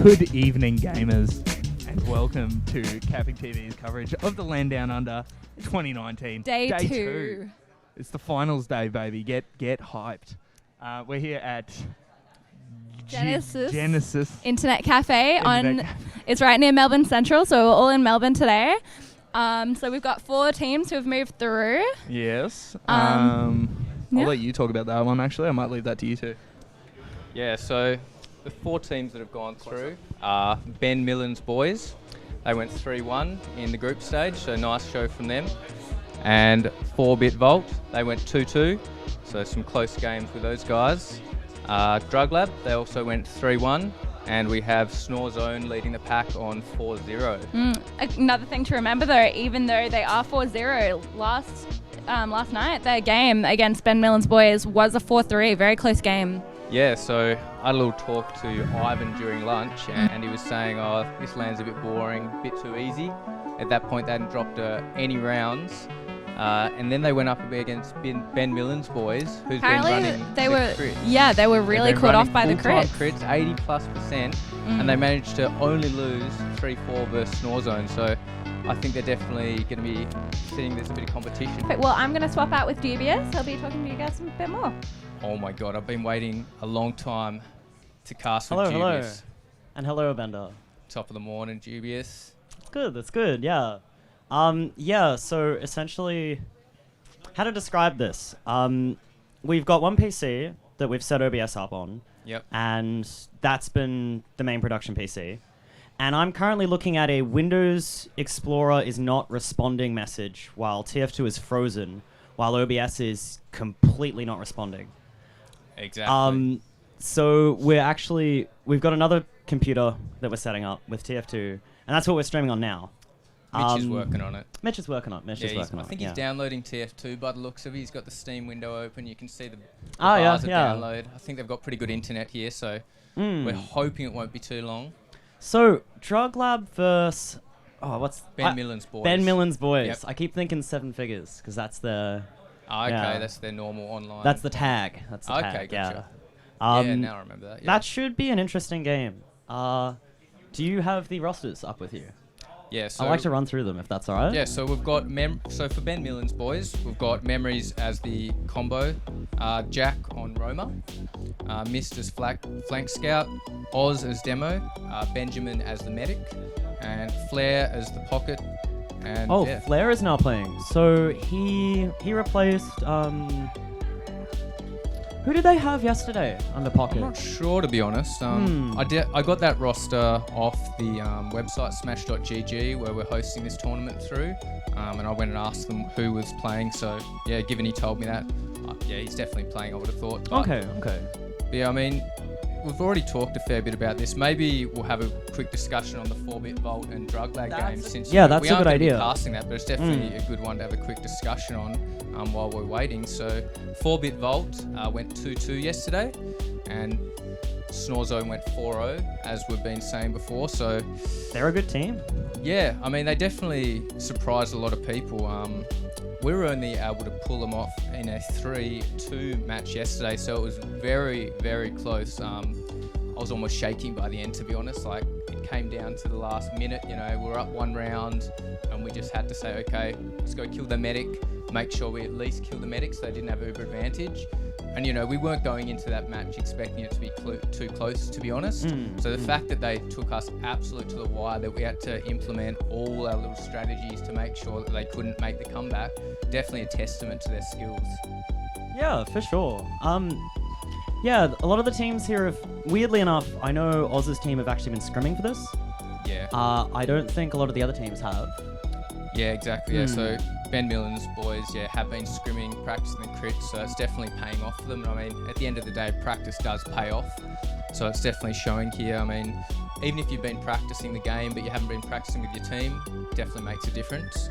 Good evening, gamers, and welcome to CappingTV's coverage of the LAN Downunder 2019. Day two. It's the finals day, baby. Get hyped. We're here at Genesis Internet Cafe. It's right near Melbourne Central, so we're all in Melbourne today. So we've got 4 teams who have moved through. Yes. I'll let you talk about that one, actually. I might leave that to you two. Yeah, so the 4 teams that have gone through are Ben Millen's boys. They went 3-1 in the group stage, so nice show from them. And 4-Bit Vault, they went 2-2, so some close games with those guys. DrugLab, they also went 3-1, and we have Snore Zone leading the pack on 4-0. Another thing to remember though, even though they are 4-0, last night their game against Ben Millen's boys was a 4-3, very close game. Yeah, so I had a little talk to Ivan during lunch, and he was saying, oh, this land's a bit boring, a bit too easy. At that point, they hadn't dropped any rounds. And then they went up against Ben Millen's boys, who's Apparently been running they were crits. really caught off by the crits. 80+%, and they managed to only lose 3-4 versus Snore Zone. So I think they're definitely going to be seeing there's a bit of competition. Okay, well, I'm going to swap out with Dubious. He'll be talking to you guys a bit more. Oh my God, I've been waiting a long time to cast with Dubious. Hello. And hello, Abender. Top of the morning, Dubious. That's good, yeah. So essentially, how to describe this? We've got one PC that we've set OBS up on. Yep. And that's been the main production PC. And I'm currently looking at a Windows Explorer is not responding message while TF2 is frozen, while OBS is completely not responding. Exactly. So we've got another computer that we're setting up with TF2, and that's what we're streaming on now. Mitch is working on it. Mitch is working on it. I think he's downloading TF2 by the looks of it. He's got the Steam window open. You can see the bars of download. I think they've got pretty good internet here, so we're hoping it won't be too long. So, DrugLab versus... Ben Millen's boys. Ben Millen's boys. Yep. I keep thinking 7 figures, because that's the... That's their normal online. That's the tag. Gotcha. Yeah. Now I remember that. Yeah. That should be an interesting game. Do you have the rosters up with you? Yeah, so I'd like to run through them, if that's all right. Yeah, so we've got... So for Ben Millen's boys, we've got Memories as the combo, Jack on Roma, Mist as flank scout, Oz as demo, Benjamin as the medic, and Flair as the pocket. And Flair is now playing. So he replaced... who did they have yesterday under pocket? I'm not sure, to be honest. I got that roster off the website smash.gg where we're hosting this tournament through, and I went and asked them who was playing. So yeah, given he told me that, he's definitely playing, I would have thought. But, Okay. Yeah, I mean, we've already talked a fair bit about this. Maybe we'll have a quick discussion on the 4-Bit Vault and DrugLab game, since that's we a aren't good idea. Be casting that, but it's definitely a good one to have a quick discussion on while we're waiting. So 4-Bit Vault went 2-2 yesterday, and Snore Zone went 4-0, as we've been saying before. So they're a good team. Yeah, I mean, they definitely surprised a lot of people. We were only able to pull them off in a 3-2 match yesterday, so it was very, very close. I was almost shaking by the end, to be honest. Like, it came down to the last minute, we were up 1 round, and we just had to say, okay, let's go kill the medic, make sure we at least kill the medic so they didn't have uber advantage. And, we weren't going into that match expecting it to be too close, to be honest. So the fact that they took us absolute to the wire, that we had to implement all our little strategies to make sure that they couldn't make the comeback, definitely a testament to their skills. Yeah, for sure. Yeah, a lot of the teams here have, weirdly enough, I know Oz's team have actually been scrimming for this. Yeah. I don't think a lot of the other teams have. Yeah, exactly. Yeah, so Ben Millen's boys, have been scrimming, practicing the crits, so it's definitely paying off for them. And I mean, at the end of the day, practice does pay off. So it's definitely showing here. I mean, even if you've been practicing the game, but you haven't been practicing with your team, definitely makes a difference.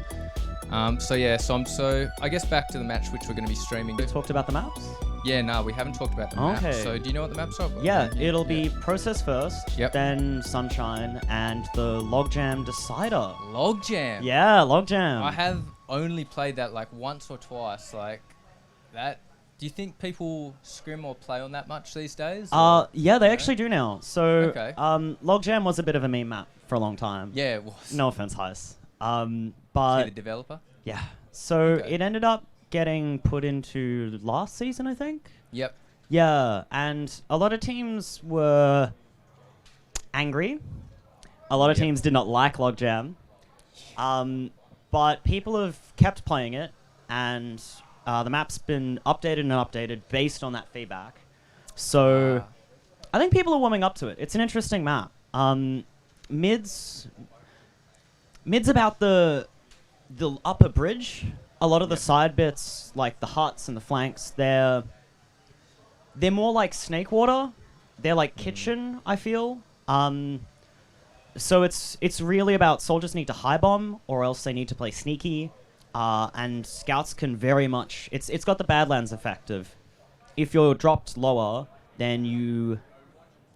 So I guess back to the match, which we're going to be streaming. We talked about the maps? Yeah, no, we haven't talked about the maps. So do you know what the maps are? Yeah, it'll be Process first, then Sunshine, and the Logjam Decider. Logjam? Yeah, Logjam. I have only played that like once or twice. Like, that Do you think people scrim or play on that much these days? Yeah, they No? actually do now. So, Okay. Logjam was a bit of a meme map for a long time. Yeah, it was. No offense, Heis. See But the developer? yeah, so Okay. it ended up getting put into last season, I think. Yep. Yeah, and a lot of teams were angry. A lot of Yep. teams did not like Logjam. But people have kept playing it, and the map's been updated and updated based on that feedback. So I think people are warming up to it. It's an interesting map. Mid's about the upper bridge. A lot of the side bits, like the huts and the flanks, they're more like Snake Water. They're like kitchen, I feel. So it's really about soldiers need to high bomb, or else they need to play sneaky. And scouts can very much... It's got the Badlands effect of, if you're dropped lower, then you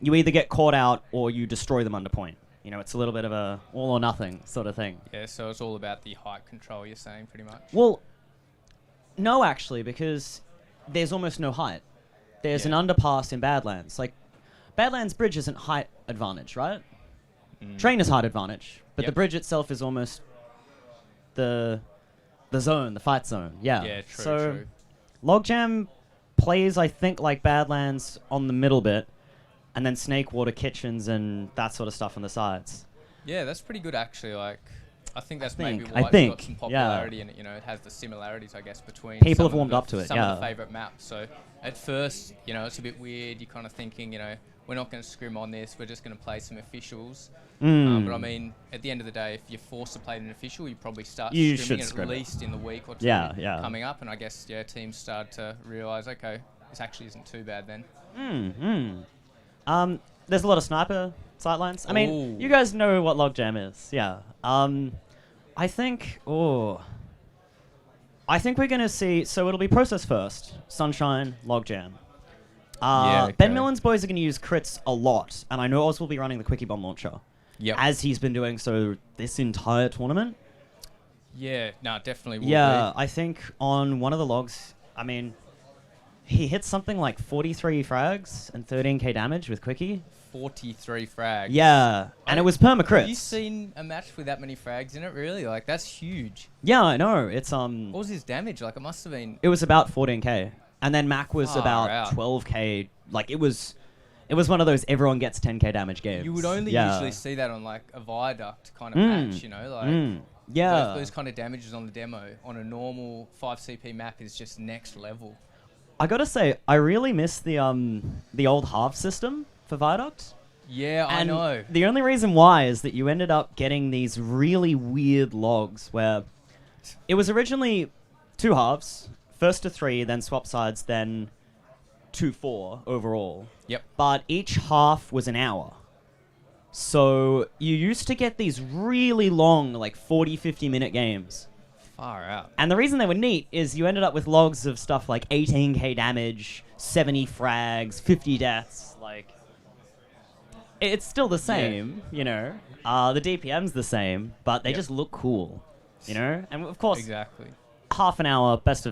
either get caught out or you destroy them under point. You know, it's a little bit of a all or nothing sort of thing. Yeah, so it's all about the height control, you're saying, pretty much. Well, no, actually, because there's almost no height. There's an underpass in Badlands. Like, Badlands Bridge isn't height advantage, right? Train is height advantage, but the Yep. bridge itself is almost the zone, the fight zone. Yeah. Yeah, true, So true. Logjam plays, I think, like Badlands on the middle bit, and then Snake Water kitchens and that sort of stuff on the sides. Yeah, that's pretty good, actually. Like, I think that's think- maybe I why it's think, got some yeah. popularity in it. You know, it has the similarities, I guess, between People some have of warmed the- up to it, Some of the yeah. favourite maps. So at first, you know, it's a bit weird. You're kind of thinking, you know, we're not going to scrim on this. We're just going to play some officials. But I mean, at the end of the day, if you're forced to play an official, you probably start You scrimming should at scrim it. least in the week or two Yeah, yeah. coming up. And I guess, yeah, teams started to realise, okay, this actually isn't too bad then. There's a lot of sniper sightlines. I mean, Ooh. you guys know what Logjam is, yeah. I think we're gonna see. So it'll be process first, Sunshine, Logjam. Yeah, Ben okay. Millen's boys are gonna use crits a lot, and I know Oz will be running the Quickie Bomb launcher, Yep. as he's been doing so this entire tournament. Yeah, no, definitely will Yeah, be. I think on one of the logs, I mean, he hit something like 43 frags and 13k damage with Quickie. 43 frags. Yeah, and it was perma Have you crits. seen a match with that many frags in it, really? Like, that's huge. Yeah, I know. It's What was his damage? Like, it must have been... It was about 14k, and then Mac was Far about out. 12k. Like it was one of those everyone gets 10k damage games. You would only Yeah. usually see that on, like, a viaduct kind of Mm, match, you know? Like, Yeah. those kind of damages on the demo on a normal 5CP map is just next level. I gotta say, I really miss the old half system for viaduct. Yeah, I And know. the only reason why is that you ended up getting these really weird logs where it was originally 2 halves, first to 3, then swap sides, then 2-4 overall. Yep. But each half was an hour. So you used to get these really long, like 40, 50-minute games. Far out. And the reason they were neat is you ended up with logs of stuff like 18k damage, 70 frags, 50 deaths. Like, it's still the same, you know. The DPM's the same, but they Yep. just look cool, you know. And of course, Exactly. half an hour first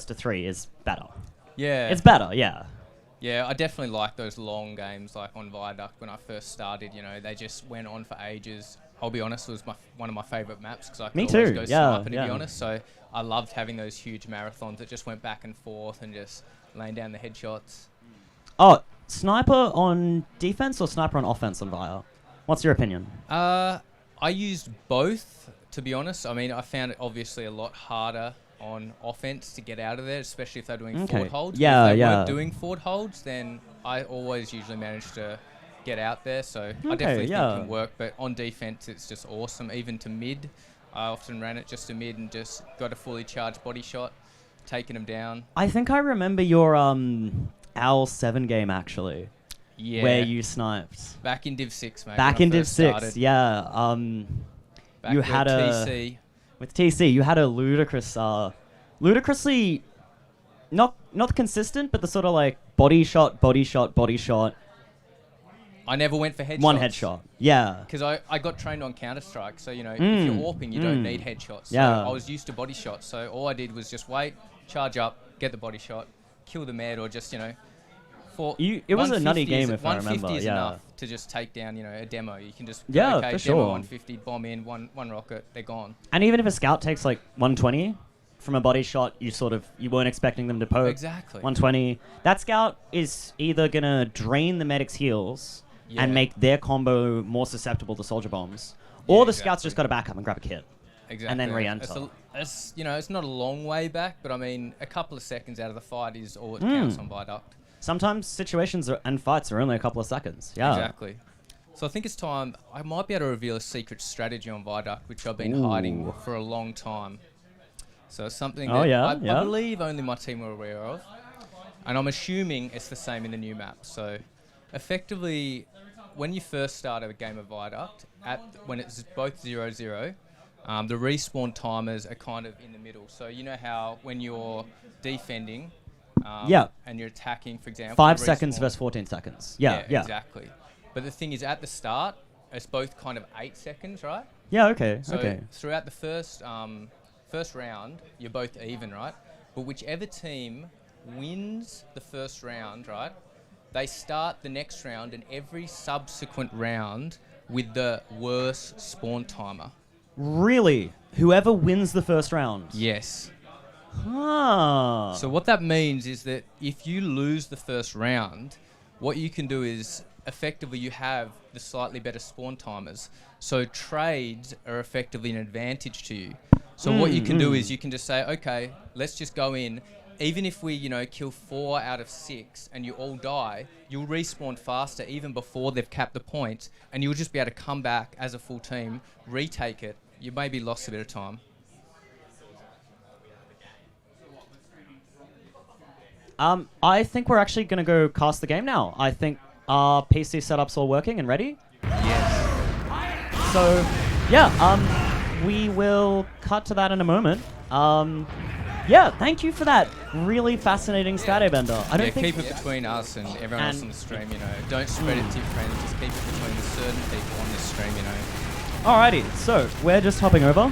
to 3 is better. Yeah. It's better, yeah. Yeah, I definitely like those long games, like on Viaduct when I first started. You know, they just went on for ages. I'll be honest, it was one of my favourite maps because I could Me always too, go yeah, sniping, to yeah. be honest. So I loved having those huge marathons that just went back and forth and just laying down the headshots. Oh, sniper on defense or sniper on offense on Via? What's your opinion? I used both, to be honest. I mean, I found it obviously a lot harder on offense to get out of there, especially if they're doing Okay. forward holds. Yeah, But if they yeah. weren't doing forward holds, then I always usually managed to get out there. So I Okay, definitely yeah. think it can work. But on defense, it's just awesome. Even to mid, I often ran it just to mid and just got a fully charged body shot, taking them down. I think I remember your Owl 7 game actually, Yeah. where you sniped. Back in Div 6, mate. Back when in I Div first 6, started. yeah. Back you with had a TC. with TC, you had a ludicrously not consistent, but the sort of like body shot, I never went for headshots. one headshot. Yeah. Because I got trained on Counter-Strike, so, you know, if Mm, you're AWPing, you don't mm. need headshots. Yeah. So I was used to body shots, so all I did was just wait, charge up, get the body shot, kill the med or just, for It was a nutty 150 game is- if I 150 remember. is yeah. enough to just take down, a demo. You can just Yeah, okay, for demo sure. 150, bomb in, one rocket, they're gone. And even if a scout takes like 120 from a body shot, you weren't expecting them to poke. Exactly. 120. That scout is either gonna drain the medic's heals Yeah. and make their combo more susceptible to soldier bombs, or Yeah, the scout's just exactly. got to back up and grab a kit. Exactly. And then re-enter. It's not a long way back, but I mean, a couple of seconds out of the fight is all it counts on Viaduct. Sometimes situations and fights are only a couple of seconds. Yeah. Exactly. So I think it's time. I might be able to reveal a secret strategy on Viaduct, which I've been hiding for a long time. So it's something that I believe only my team are aware of. And I'm assuming it's the same in the new map. So effectively, when you first start a game of Viaduct, when it's both 0-0, the respawn timers are kind of in the middle. So you know how when you're defending and you're attacking, for example, 5 the seconds respawn- versus 14 seconds. Yeah. exactly. But the thing is, at the start, it's both kind of 8 seconds, right? Yeah. Okay. So okay. throughout the first round, you're both even, right? But whichever team wins the first round, right, they start the next round and every subsequent round with the worst spawn timer. Really? Whoever wins the first round? Yes. Huh. So what that means is that if you lose the first round, what you can do is effectively you have the slightly better spawn timers. So trades are effectively an advantage to you. So what you can do is you can just say, okay, let's just go in. Even if we, kill 4 out of 6 and you all die, you'll respawn faster even before they've capped the points, and you'll just be able to come back as a full team, retake it. You maybe lost a bit of time. I think we're actually going to go cast the game now. I think our PC setup's all working and ready. Yes. So, we will cut to that in a moment. Thank you for that really fascinating stat, Abender. I don't think keep it between us and everyone else on the stream, Don't spread it to your friends, just keep it between certain people on this stream, Alrighty, so we're just hopping over.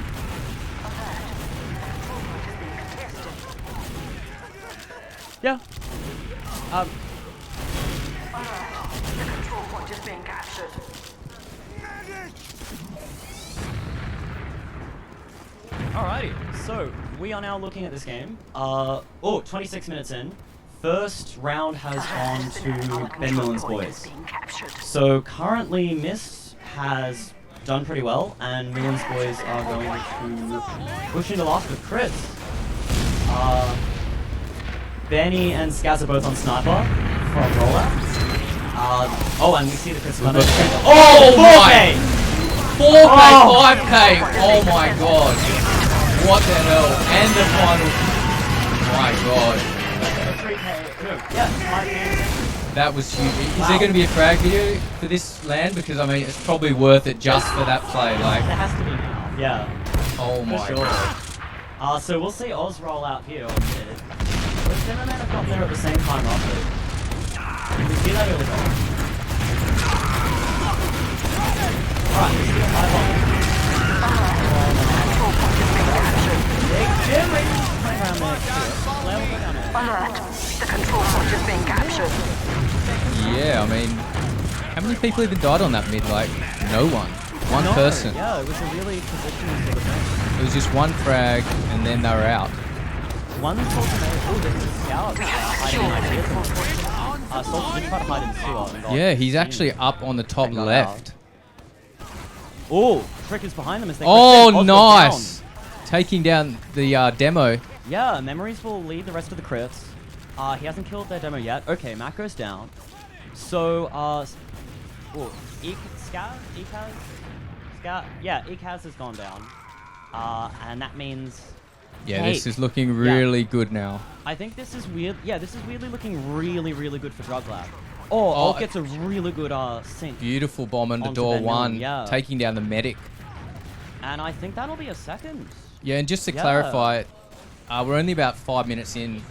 Yeah. The control point is being captured. Alrighty, so we are now looking at this game. 26 minutes in. First round has gone to Ben Millen's boys. So currently Mist has done pretty well, and Millen's boys are going to push into last with crits. Benny and Skaz are both on sniper from rollout. And we see the crits coming. Oh my! 4K, Oh. 5K! Oh my god! What the hell? And the final. My god. That was huge. Is there going to be a frag video for this LAN? Because I mean, it's probably worth it just for that play. Like, There has to be now. Yeah. oh my sure. god. So we'll see Oz roll out here. The Zimmerman have got there at the same time roughly. You can see that early on. Alright, let's get 5 on. Big Jim playing around there. Blair will go down there. Alert. The control point is being captured. Yeah, I mean, how many people even died on that mid? Like, no one. One person. Yeah, it was a really positional sort of thing. It was just one frag, and then they were out. One Soldier there's a scout hiding in here. Soldier did try to hide in the sewer. and got Yeah, he's seen actually up on the top and got left. out. Oh, Trick is behind them as they Oh, Oz goes nice! down. Taking down the demo. Yeah, Memories will lead the rest of the crits. He hasn't killed their demo yet. Okay, Matt goes down. So, Ekaz has gone down. And that means... Yeah, Hey, this is looking really good now. I think this is weird. Yeah, this is weirdly looking really, really good for DrugLab. Alt gets a really good sync. Beautiful bomb under Onto door Ben Millen, 1, yeah. taking down the medic. And I think that'll be a second. Yeah, and just to Yeah. clarify, we're only about 5 minutes in.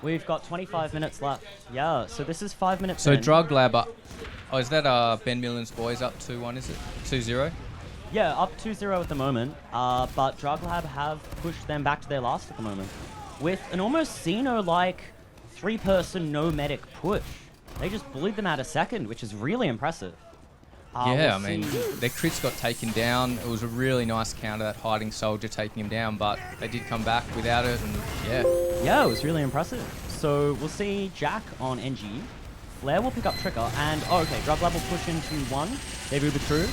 We've got 25 minutes left. Yeah, so this is 5 minutes So in. DrugLab up. Oh, is that Ben Millen's boys up 2-1, is it? 2-0? Yeah, up 2-0 at the moment, but DrugLab have pushed them back to their last at the moment. With an almost Xeno-like 3-person no medic push. They just bullied them out a second, which is really impressive. Yeah, we'll I mean, see. their crits got taken down. It was a really nice counter, that hiding soldier taking him down, but they did come back without it, and yeah. Yeah, it was really impressive. So we'll see Jack on NG. Flair will pick up Trigger, and okay, DrugLab will push into 1. They've Ubered through.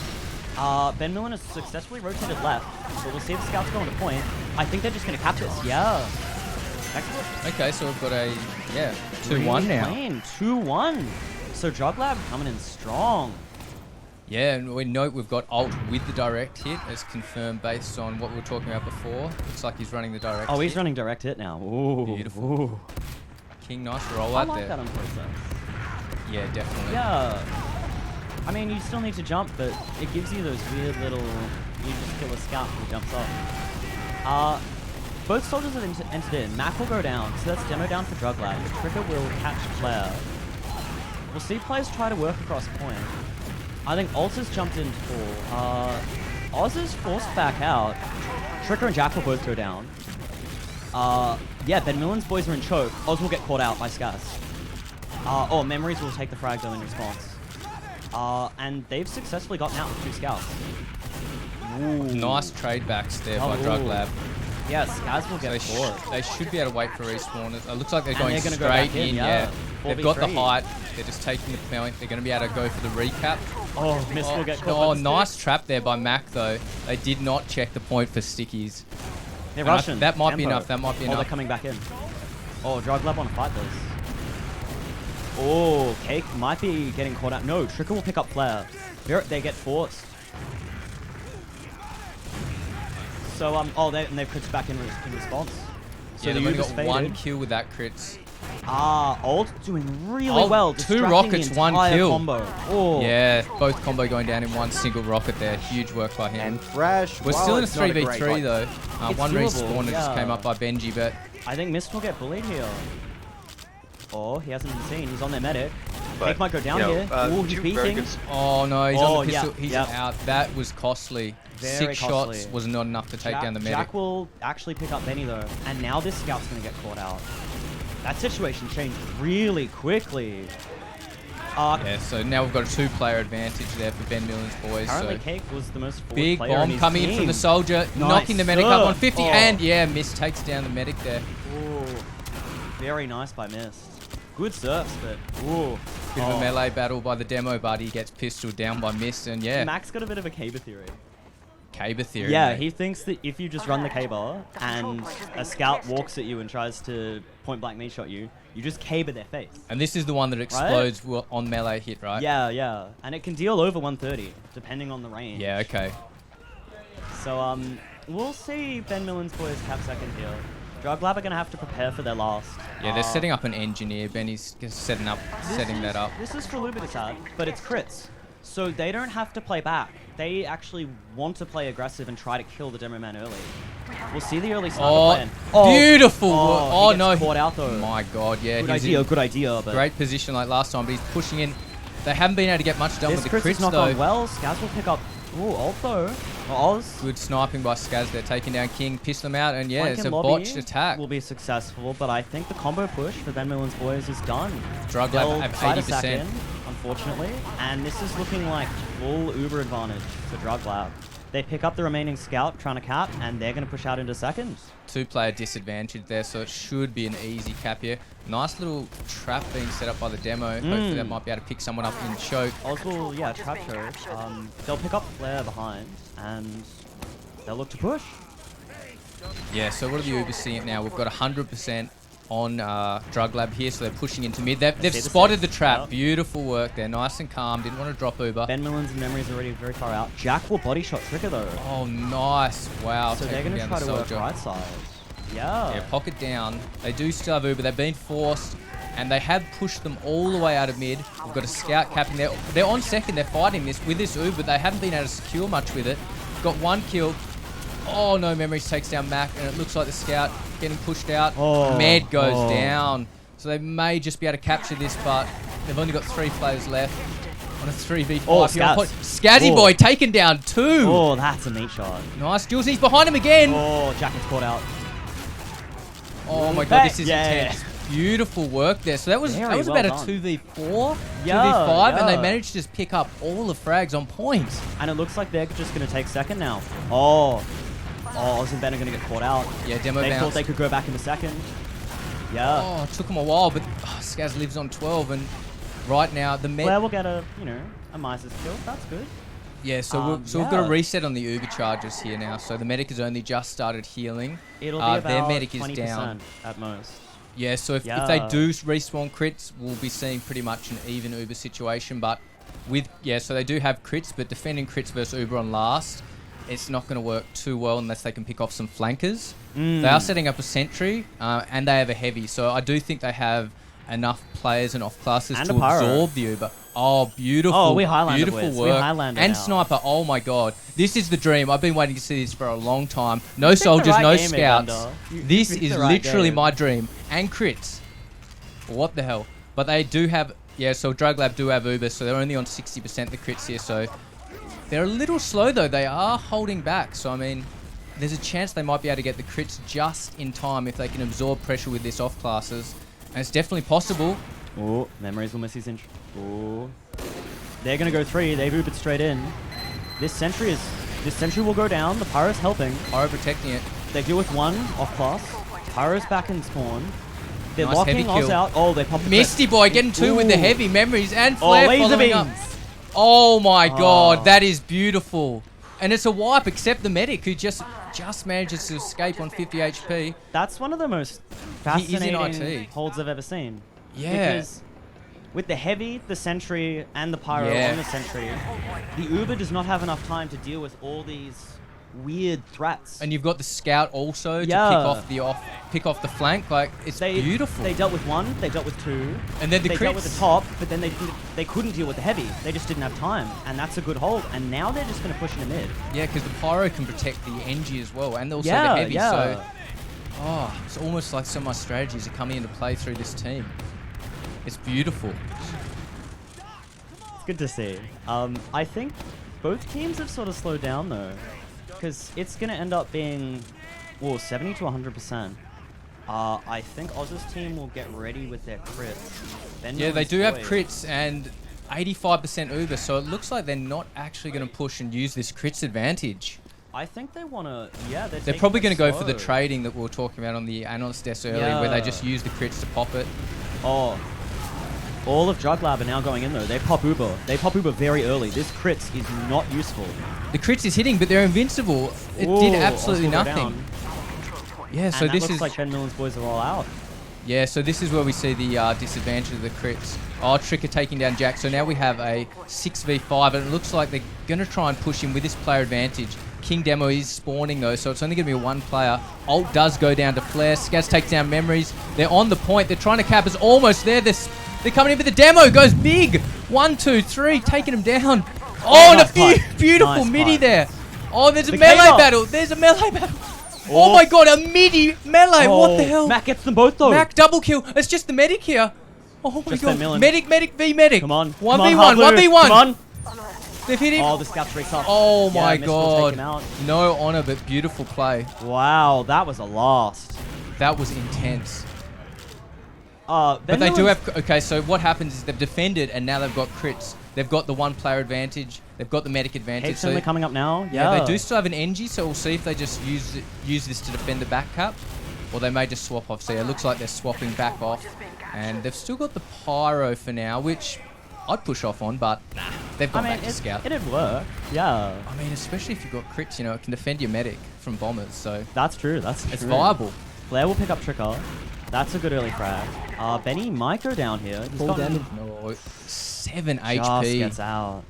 Ben Millen has successfully rotated left, so we'll see if the scouts go into point. I think they're just going to cap this. Yeah. Excellent. Okay, so we've got a, 2-1 now. 2-1. So DrugLab coming in strong. Yeah, and we note we've got ult with the direct hit, as confirmed based on what we were talking about before. Looks like he's running the direct hit. Oh, he's running direct hit now. Ooh. Beautiful. Ooh. King, nice roll I out like there. that on process. Yeah, definitely. Yeah. I mean, you still need to jump, but it gives you those weird little... You just kill a scout who jumps off. Both soldiers have entered in. Mac will go down, so that's demo down for DrugLab. Trigger will catch Flair. We'll see players try to work across point. I think Alt has jumped in full. Oz is forced back out. Trigger and Jack will both go down. Yeah, Ben Millen's boys are in choke. Oz will get caught out by Skaz. Memories will take the frag though in response. And they've successfully gotten out with 2 scouts. Ooh. Nice trade backs there by Ooh. DrugLab. Yeah, Skaz will So get caught. they should be able to wait for respawn. It looks like they're And going they're gonna go straight back in, in. yeah. They've got the 4v3. height. They're just taking the point. They're going to be able to go for the recap. Oh, Mist will get caught. Oh, by the nice stick. trap there by Mac though. They did not check the point for stickies. They're And Russian. that might be Tempo. enough. That might be Oh, they're enough. coming back in. Oh, DrugLab want to fight this. Oh, Cake might be getting caught out. No, Trigger will pick up Flare. They get forced. So, and they've crits back in response. So Yeah, the they've only Uber's got 1 faded. kill with that crits. Ult doing really Ult, well. 2 distracting rockets, the 1 entire kill. Combo. Oh. Yeah, both combo going down in 1 single rocket there. Huge work by him. And Thrash. We're while still in a it's not 3v3 great though. It's One doable, respawn that just yeah. came up by Benji, but I think Mist will get bullied here. Oh, he hasn't been seen. He's on their medic. But, Cake might go down you know, here. Oh, he's two very beating. good oh no, he's Oh, on the pistol. yeah, He's yep. out. That was costly. Very 6 costly. shots was not enough to take down the medic. Jack will actually pick up Benny though, and now this scout's gonna get caught out. That situation changed really quickly. Yeah, so now we've got a 2-player advantage there for Ben Millen's boys. Apparently, So Cake was the most forward big player in bomb his coming in from team. the soldier, knocking the medic up on 50, Oh. and yeah, Mist takes down the medic there. Ooh, very nice by Mist. Good surfs, but ooh. Bit of a melee battle by the demo, but he gets pistoled down by Mist, and yeah, Max got a bit of a Caber theory. Caber theory. Yeah, mate. he thinks that if you just run the Caber and a scout walks at you and tries to point blank meat shot you, you just Caber their face. And this is the one that explodes on melee hit, right? Yeah. And it can deal over 130, depending on the range. Yeah, okay. So, we'll see Ben Millen's boys cap second here. DrugLab are going to have to prepare for their last. Yeah, they're setting up an engineer. Benny's just setting that up. This is for Lubitus, but it's crits. So they don't have to play back. They actually want to play aggressive and try to kill the demo man early. We'll see the early sniper plan. Beautiful! Oh, he no. gets caught out though. My God, yeah. Good he's idea, in good idea. But great position like last time, but he's pushing in. They haven't been able to get much done this with the crits is crits not though. gone well. Skaz will pick up. Ooh, ult though. Oz. Good sniping by Skaz. They're taking down King, piss them out, and yeah, Flank it's a and lobby botched attack. will be successful, but I think the combo push for Ben Millen's boys is done. DrugLab They'll have try to sack 80%. in, unfortunately, and this is looking like full Uber advantage for DrugLab. They pick up the remaining scout trying to cap, and they're going to push out into seconds. 2-player disadvantage there, so it should be an easy cap here. Nice little trap being set up by the demo. Hopefully that might be able to pick someone up in choke. Oswald, yeah, trap show. They'll pick up Flare behind, and they'll look to push. Yeah, so what are the Ubers seeing it now? We've got 100% on DrugLab here, so they're pushing into mid. They've the spotted the six. trap. Yep. Beautiful work there. Nice and calm. Didn't want to drop Uber. Ben Millen's memory is already very far out. Jack will body shot Trigger though. Oh, nice. Wow. So they're taking going to down try the to work soldier. right side. Yeah. Yeah, pocket down. They do still have Uber. They've been forced, and they have pushed them all the way out of mid. We've got a scout capping there. They're on second. They're fighting this with this Uber. They haven't been able to secure much with it. Got 1 kill. Oh, no. Memories takes down Mac, and it looks like the scout getting pushed out. Oh, Med goes oh. down. So they may just be able to capture this, but they've only got 3 players left. On a 3v5. Oh, here on Skaz. point. Skazzy Oh. boy taken down 2. Oh, that's a neat shot. Nice. Jules, he's behind him again. Oh, Jacket's caught out. Oh my god, this is Yeah. intense. Beautiful work there. So that was Very about well a done. 2v4, Yeah, 2v5, and they yeah. managed to just pick up all the frags on point. And it looks like they're just going to take second now. Oh. Oh, isn't Abender going to get caught out? Yeah, demo They bounce. thought they could go back in a second. Yeah. Oh, it took him a while, but Skaz lives on 12, and right now the Blair will get a Miser's kill. That's good. Yeah, so, we've got yeah. a reset on the Uber charges here now. So the medic has only just started healing. It'll be about their medic is 20% down. at most. Yeah, so if they Yeah. do respawn crits, we'll be seeing pretty much an even Uber situation. But so they do have crits, but defending crits versus Uber on last, it's not going to work too well unless they can pick off some flankers. They are setting up a sentry, and they have a heavy. So I do think they have enough players and off classes And to a pyro. absorb the Uber. Oh, beautiful. Oh, we Highlander beautiful boys. We work. Highlander And now. sniper. Oh my god. This is the dream. I've been waiting to see this for a long time. No picked the soldiers, right no game, scouts. Abender. You This picked is the right literally game. my dream. And crits. What the hell? But they do have, so DrugLab do have Uber, so they're only on 60% the crits here, so they're a little slow though. They are holding back, so I mean, there's a chance they might be able to get the crits just in time if they can absorb pressure with this off classes. And it's definitely possible. Oh, Memories will miss his intro. Oh. They're going to go 3. They've Ubered straight in. This sentry will go down. The Pyro's helping. Pyro protecting it. They deal with 1 off class. Pyro's back in spawn. They're Nice locking heavy Oz kill. out. Oh, they popped the Misty boy getting 2 with the Ooh. heavy Memories and Oh, Flare laser following beams. up. Oh my god, Oh. that is beautiful. And it's a wipe except the medic who just manages to escape on 50 HP. That's one of the most He is in fascinating IT. holds I've ever seen. Yeah. Because with the heavy, the sentry, and the pyro Yeah. on the sentry, the Uber does not have enough time to deal with all these weird threats. And you've got the scout also Yeah. to pick off the flank. Like, it's beautiful. They dealt with 1, they dealt with 2, And then the they dealt with crits. the top, but then they couldn't deal with the heavy. They just didn't have time, and that's a good hold. And now they're just going to push in the mid. Yeah, because the pyro can protect the NG as well, and also Yeah, the heavy. yeah. So, it's almost like some of my strategies are coming into play through this team. It's beautiful. It's good to see. I think both teams have sort of slowed down though, because it's going to end up being 70 to 100%. I think Oz's team will get ready with their crits. Then Yeah, they Millen's do have boys- crits and 85% Uber, so it looks like they're not actually going to push and use this crits advantage. I think they want to. Yeah, They're probably going to go for the trading that we were talking about on the analyst desk earlier, where they just use the crits to pop it. Oh. All of DrugLab are now going in though. They pop Uber. They pop Uber very early. This crits is not useful. The crits is hitting, but they're invincible. It did absolutely Oz will go nothing. down. Yeah, so And this that looks is like Ben Millen's boys are all out. yeah, so this is where we see the disadvantage of the crits. Oh, Tricker taking down Jack. So now we have a 6v5, and it looks like they're going to try and push him with this player advantage. King Demo is spawning though, so it's only going to be one player. Ult does go down to Flare. Skaz takes down Memories. They're on the point. They're trying to cap. It's almost there. They're coming in for the demo. Goes big. 1, 2, 3. Taking him down. Oh, and nice a few fight. beautiful Nice midi fight. there. Oh, there's a The melee K-Box. battle. There's a melee battle. Oh my god, a midi melee. What the hell? Mac gets them both though. Mac double kill. It's just the medic here. Oh my Just god. the Millen. Medic v medic. Come on. 1v1. Come 1v1. on. They've hit him. Oh, the scout's very tough. Oh Yeah, my Mist will take him god. out. No honor, but beautiful play. Wow, that was a loss. That was intense. Ben But they do Millen's- have... Okay, so what happens is they've defended and now they've got crits. They've got the one player advantage. They've got the medic advantage. Hate's only coming up now. yeah, Yeah, they do still have an NG, so we'll see if they just use this to defend the back cap. Or they may just swap off. So yeah, it looks like they're swapping back off. And they've still got the pyro for now, which I'd push off on, but nah, they've gone back to scout. It'd work. Yeah, I mean, especially if you've got crits, you know, it can defend your medic from bombers, so that's true. That's it's true. viable. Flair will pick up Tricker. That's a good early frag. Benny might go down here. He's gotten No, 7 just HP. gets out.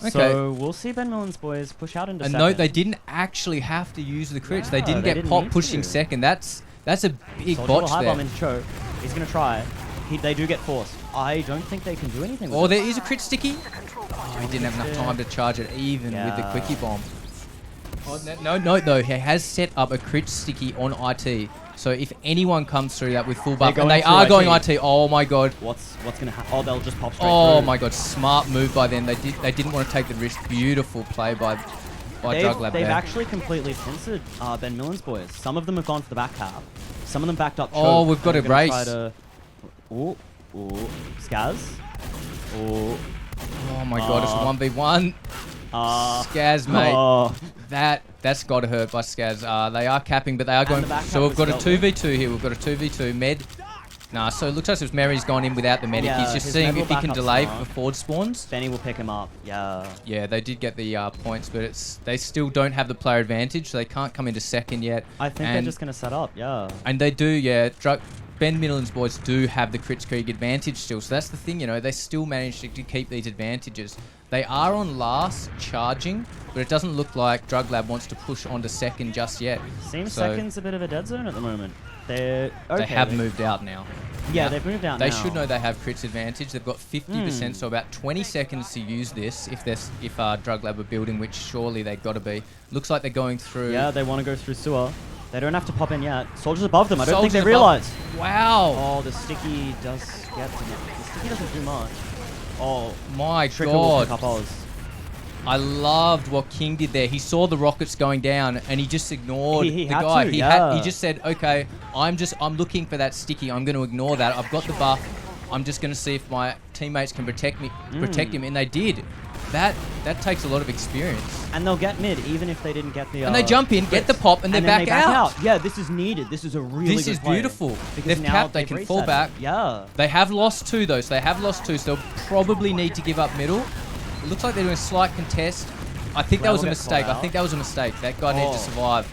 Okay. So we'll see Ben Millen's boys push out into And second. note, they didn't actually have to use the crits. They Yeah, didn't they get didn't pop need pushing to. second. That's a big Soldier will botch high there. bomb into choke. He's gonna try. They do get forced. I don't think they can do anything with Oh, it. there is a crit sticky. Oh, he didn't have enough time to charge it even with the Yeah. quickie bomb. Oh, no, though. He has set up a crit sticky on IT. So if anyone comes through that with full buff, and they are going IT. Oh my god. What's gonna happen? Oh, they'll just pop straight Oh through. my god, smart move by them. They didn't want to take the risk. Beautiful play by DrugLab They've there. actually completely pincered Ben Millen's boys. Some of them have gone for the back cap. Some of them backed up. Oh, choke, we've got and a are gonna brace. try to- Ooh, Skaz. Ooh, Oh my god, it's a 1v1. Skaz, mate. Oh. That's got to hurt by Skaz. They are capping, but they are going. the back So cap we've got a was dealt 2v2 here. We've got a 2v2 med. Nah, so it looks like his Mary's gone in without the medic. Yeah, He's just his seeing med will if he back can up delay smart. for forward spawns. Benny will pick him up. Yeah. Yeah, they did get the points, but they still don't have the player advantage. So they can't come into second yet. I think they're just gonna set up. Yeah. And they do, yeah. Ben Millen's boys do have the Kritzkrieg advantage still. So that's the thing, you know. They still manage to keep these advantages. They are on last charging, but it doesn't look like DrugLab wants to push onto second just yet. Seems So second's a bit of a dead zone at the moment. They're okay. They have moved out now. Yeah, they've moved out They now. should know they have crits advantage. They've got 50%, so about 20 seconds to use this if DrugLab are building, which surely they've got to be. Looks like they're going through. Yeah, they want to go through sewer. They don't have to pop in yet. Soldiers above them. I don't think Soldiers they above- realize. Wow. Oh, the sticky does get to them. The sticky doesn't do much. Oh, My Tricker will pick God. up Oz. I loved what King did there. He saw the rockets going down and he just ignored He the had guy. to, He yeah. just said, "Okay, I'm looking for that sticky. I'm going to ignore that. I've got the buff. I'm just going to see if my teammates can protect him." And they did. That takes a lot of experience. And they'll get mid even if they didn't get the. And they jump in, get the pop, and they then back out. Yeah, this is needed. This is a really This good is play. beautiful. Because They've now capped, they they've can reset fall it. back. Yeah. They have lost two, though, so they have lost two, so they'll probably need to give up middle. It looks like they're doing a slight contest. I think that Well, was a we'll get mistake. caught I think out. that was a mistake. That guy needed to survive.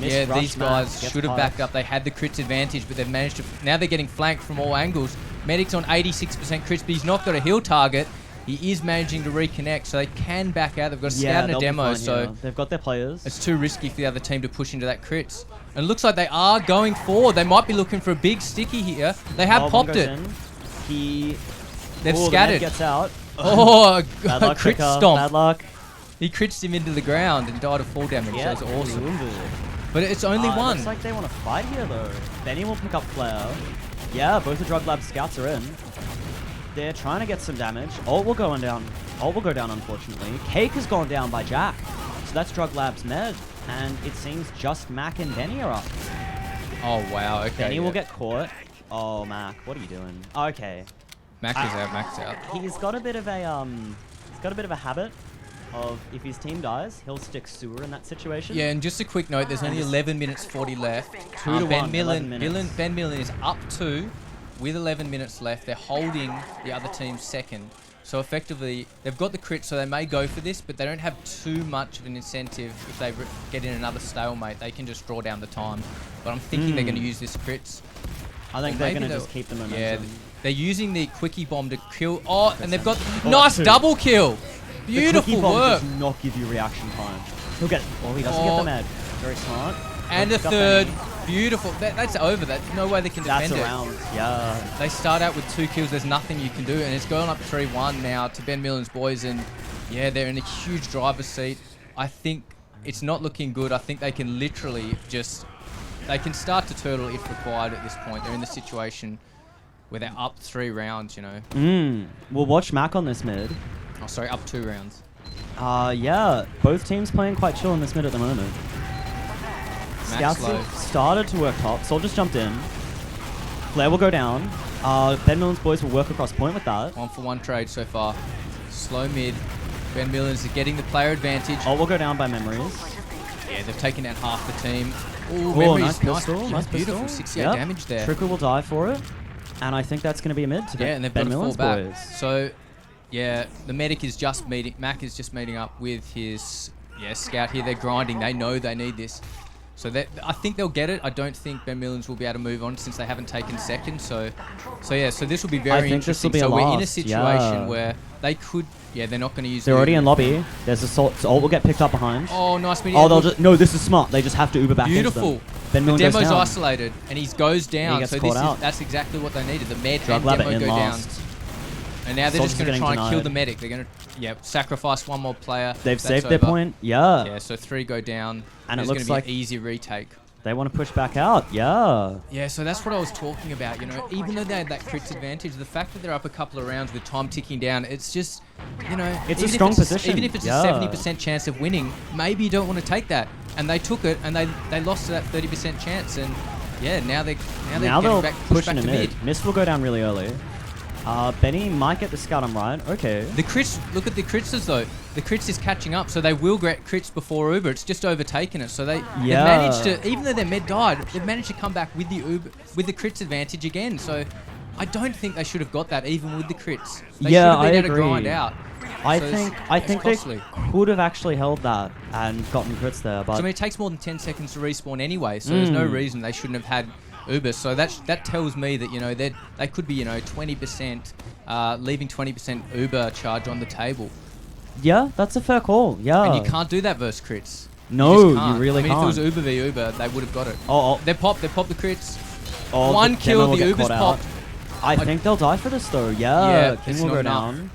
Missed Yeah, rush these match, guys gets should have piped. backed up. They had the crits advantage, but they've managed to... Now they're getting flanked from all angles. Medic's on 86% crits, but he's not got a heal target. He is managing to reconnect, so they can back out. They've got a scout and a they'll be demo, fine so... here. They've got their players. It's too risky for the other team to push into that crits. And it looks like they are going forward. They might be looking for a big sticky here. They have One popped goes it. in. They've They've The med scattered. gets out. Oh, Bad luck, crit Tricker. stomp. Bad luck. He crits him into the ground and died of fall damage. Yeah, So it's awesome. wounded. But it's only one. Looks like they want to fight here though. Benny will pick up Flare. Yeah, both the DrugLab scouts are in. They're trying to get some damage. Ult will go down. Ult will go down, unfortunately. Cake has gone down by Jack. So that's DrugLab's med. And it seems just Mac and Benny are up. Oh, wow. Okay. Benny yeah. will get caught. Oh, Mac, what are you doing? Okay. Max is out. Max out. He's got a bit of a habit of if his team dies, he'll stick sewer in that situation. Yeah, and just a quick note, there's only 11 minutes 40 left. 2 to 1, 11 minutes. Ben Millen is up 2 with 11 minutes left. They're holding the other team second. So effectively, they've got the crit, so they may go for this, but they don't have too much of an incentive if they get in another stalemate. They can just draw down the time. But I'm thinking they're going to use this crits. I think Or they're maybe going to they'll- just keep the momentum. Yeah, they're using the quickie bomb to kill. Oh, and they've got Oh, nice 2. double kill. The Beautiful quickie bomb work. does not give you reaction time. He'll get. Oh, he doesn't get Oh. the med. Very smart. And He'll a pick up third. Benny. Beautiful. That's over. That's no way they can That's defend it. around. Yeah. They start out with 2 kills. There's nothing you can do, and it's going up 3-1 now to Ben Millen's boys. And yeah, they're in a huge driver's seat. I think it's not looking good. I think they can literally just they can start to turtle if required at this point. They're in the situation where they're up 3 rounds. You know. We'll watch Mac on this mid. Oh, sorry, up 2 rounds. Yeah. Both teams playing quite chill in this mid at the moment. Max Scouts low. have started to work top. Soldiers jumped in. Flare will go down. Ben Millen's boys will work across point with that. 1-for-1 trade so far. Slow mid. Ben Millen's getting the player advantage. Ult will go down by memories. Yeah, they've taken down half the team. Ooh, Oh, memories. nice pistol. Yeah, Nice beautiful. pistol. 68 Yep. damage there. Tricker will die for it. And I think that's going to be a mid to Yeah, and they've Ben got to fall Millen's back. boys. So, yeah, the medic is just meeting. Mac is just meeting up with his scout here. They're grinding. They know they need this. So I think they'll get it. I don't think Ben Millens will be able to move on since they haven't taken second. So this will be very think this will interesting. be a So we're in a last, situation yeah. where they could. Yeah, they're not going to use. They're the already Uber. in lobby. There's a so Ult will get picked up behind. Oh, nice medium. Oh, they'll just no. This is smart. They just have to Uber back Beautiful. into them. Ben The Millen goes demo's down. isolated, and he goes down. gets So caught out. that's exactly what they needed. The med and DrugLab demo in go last. down. And now they're just Soldiers are going to getting try and kill denied. the medic. They're going to Yep, sacrifice one more player. They've That's saved their over. point. Yeah. Yeah, so 3 go down. And it There's looks gonna like be an easy retake. they want to push back out. Yeah. Yeah, so that's what I was talking about. You know, even though they had that crits advantage, the fact that they're up a couple of rounds with time ticking down, it's just, you know, It's a even if strong position. Even if it's Yeah. a 70% chance of winning, maybe you don't want to take that. And they took it, and they lost to that 30% chance. And yeah, now they're Now getting they'll back, push pushed back into to mid. Mist will go down really early. Benny might get the scout on right. Okay. The crits, look at the crits though. The crits is catching up, so they will get crits before Uber. It's just overtaken it. So they've managed to, even though their med died, they've managed to come back with the Uber, with the crits advantage again. So I don't think they should have got that even with the crits. They should have been able to grind out. I So think they costly. could have actually held that and gotten crits there, but So I mean, it takes more than 10 seconds to respawn anyway, so there's no reason they shouldn't have had Uber. So that tells me that, you know, they could be, you know, 20%, leaving 20% Uber charge on the table. yeah, that's a fair call. Yeah. And you can't do that versus crits. No, just can't. you really I mean, if it was can't. Uber v Uber, they would have got it. Oh, They popped the crits. oh, One the kill, demo will the get Uber's caught out. popped. I think they'll die for this though. Yeah, Yeah, King it's will not go enough. down.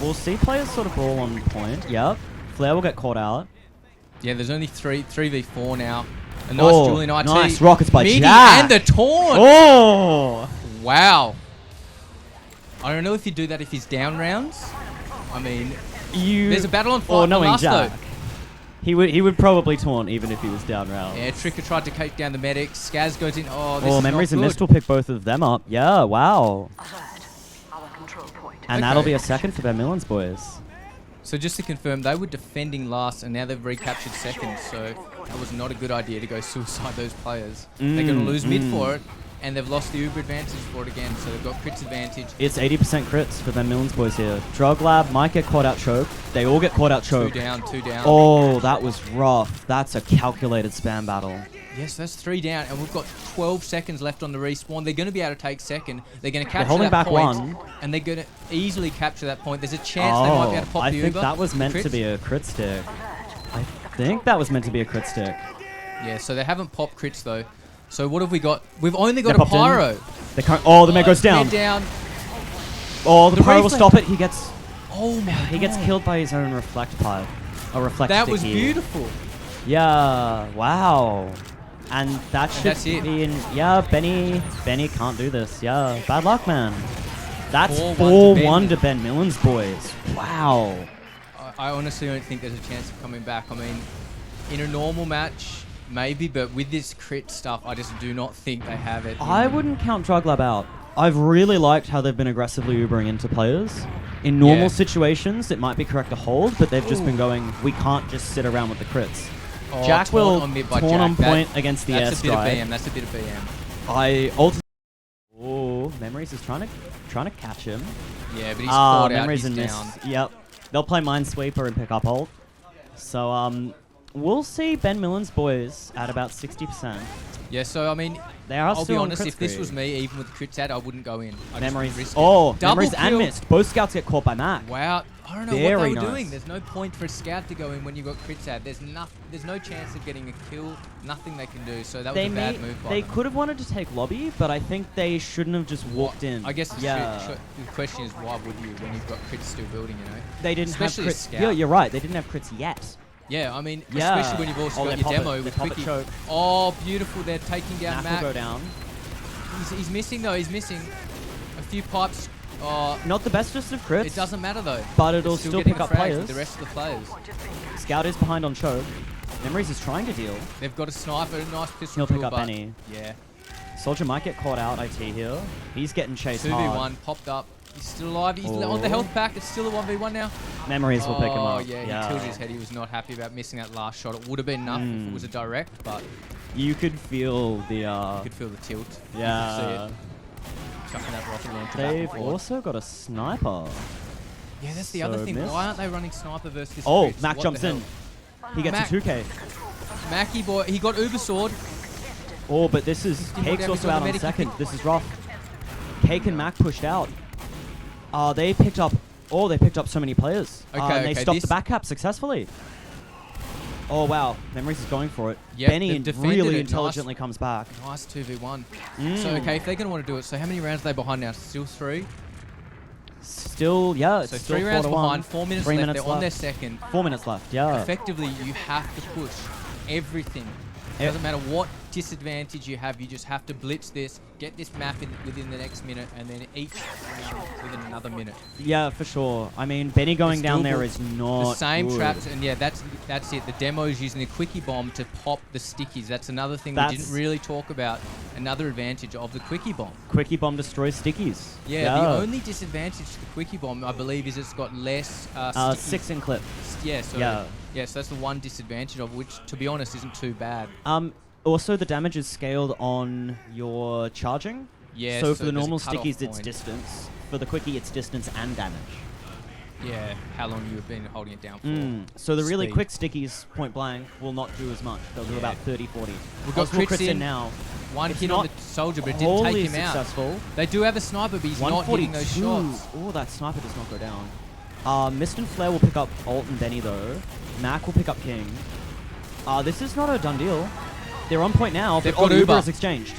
We'll see players sort of brawl on point. Yep. Flair will get caught out. Yeah, there's only 3v4 now. A nice Oh, Julian IT. nice rockets by Midi Jack. and the taunt. Oh! Wow. I don't know if you do that if he's down rounds. I mean, there's a battle on fire. Or knowing last Jack. though. He would probably taunt even if he was down round. Yeah, Tricker tried to take down the medics. Skaz goes in. Oh, this Oh, is Memories not and good. Mist will pick both of them up. Yeah, wow. Alert. Our control point. And that'll be a second for Ben Millen's boys. So just to confirm, they were defending last, and now they've recaptured second. So that was not a good idea to go suicide those players. They're going to lose mid for it, and they've lost the Uber advantage for it again. So they've got crits advantage. It's 80% crits for Ben Millen's boys here. DrugLab might get caught out choke. They all get caught out choke. Two down. Oh, that was rough. That's a calculated spam battle. Yes, that's 3 down, and we've got 12 seconds left on the respawn. They're going to be able to take second. They're going to capture holding that back point, one. and they're going to easily capture that point. There's a chance they might be able to pop I the think Uber. that was meant to crits. be a crit stick. I think that was meant to be a crit stick. Yeah, so they haven't popped crits though. So what have we got? We've only They got a popped in. pyro. They can't. Oh, the Meg goes down. Head down. Oh, the The pyro will reflect. stop it. He gets Oh my he gets God. killed by his own reflect pipe. A reflect That sticky. was beautiful. Yeah. Wow. And that should that's it. be in. Yeah, Benny can't do this. Yeah, bad luck, man. That's 4-1 4-1 to Ben Millen's boys. Wow. I honestly don't think there's a chance of coming back. I mean, in a normal match, maybe, but with this crit stuff, I just do not think they have it. I wouldn't count DrugLab out. I've really liked how they've been aggressively Ubering into players. In normal Yeah. situations, it might be correct to hold, but they've just been going, we can't just sit around with the crits. Oh, Jack taunt will on mid by taunt Jack. on That- point against the That's a bit of airstrike. BM. That's a bit of BM. Oh, Memories is trying to catch him. Yeah, but he's caught out. Memories He's and down. Mist. Yep. They'll play Minesweeper and pick up hold. So, we'll see Ben Millen's boys at about 60%. Yeah, so I mean, They are I'll be still on honest. crit If this streak. was me, even with the crits out, I wouldn't go in. I just Memories. risk it. Oh, Double Memories and kill. Mist. Both scouts get caught by Mac. Wow, I don't know what Very they were nice. doing. There's no point for a scout to go in when you've got crits out. There's no chance of getting a kill. Nothing they can do. So that was a bad move by They them. could have wanted to take lobby, but I think they shouldn't have just walked in. I guess the yeah. the question is, why would you when you've got crits still building? You know. They didn't Especially a have crits. scout. Yeah, you're right. They didn't have crits yet. Yeah, I mean, Yeah. especially when you've also Oh, got they your pop it. demo They with pop it Quickie. choke. Oh, beautiful! They're taking down Mac Mac. will go down. He's missing though. He's missing a few pipes. Oh, Not the bestest of crits. it doesn't matter though. But it'll It's still getting pick up the frags players. with the rest of the players. Scout is behind on choke. Memories is trying to deal. They've got a sniper, a nice pistol. He'll pick tool, up but Benny. Yeah. Soldier might get caught out, IT here. He's getting chased 2v1 hard. popped up. He's still alive. He's on Oh. the health pack. It's still a 1v1 now. Memories will pick him up. Oh, yeah, he tilted his head. He was not happy about missing that last shot. It would have been enough if it was a direct, but You could feel the you could feel the tilt. You yeah. could see it. Chucking that rocket launcher back They've and forth. also got a sniper. Yeah, that's the So other thing. missed. Why aren't they running sniper versus this Oh, crits? Mac What jumps the in. hell? He gets Mac. a 2K. Mackie boy, he got Uber sword. Oh, but this is 15 more Cake's damage also on out the on medic. second. This is rough. Cake and Mac pushed out. They picked up. Oh, they picked up so many players. Okay, and they okay, stopped this- the back cap successfully. Oh wow, Memories is going for it. Yep, Benny they've defended really it. intelligently comes back. Nice 2v1. Mm. So okay, if they're gonna want to do it, so how many rounds are they behind now? Still 3. Still, yeah. It's So still 3 rounds 4-1. behind, 4 minutes 3 left. minutes They're on their left. second. 4 minutes left. Yeah. Effectively, you have to push everything. Doesn't matter what disadvantage you have, you just have to blitz this, get this map within the next minute, and then each round within another minute. Yeah, for sure. I mean, Benny going It's down doable. there is not The same good. traps, and yeah, that's it. The demo is using the quickie bomb to pop the stickies. That's another thing we didn't really talk about. Another advantage of the quickie bomb. Quickie bomb destroys stickies. Yeah, the only disadvantage to the quickie bomb, I believe, is it's got less sticky. 6 in clip. Yeah, so Yeah. so that's the one disadvantage of which, to be honest, isn't too bad. Also, the damage is scaled on your charging. Yeah, So for the there's a normal cutoff stickies, it's point. distance. For the quickie, it's distance and damage. Yeah, how long you've been holding it down for. So the really Speed. quick stickies, point blank, will not do as much. They'll do Yeah. about 30, 40. We've got Oswald crits in now. One It's hit on not the soldier, but it didn't wholly take him successful. out. They do have a sniper, but he's not hitting those shots. Oh, that sniper does not go down. Mist and Flare will pick up Alt and Benny though. Mac will pick up King. This is not a done deal. They're on point now, They've but got Uber Uber. is exchanged.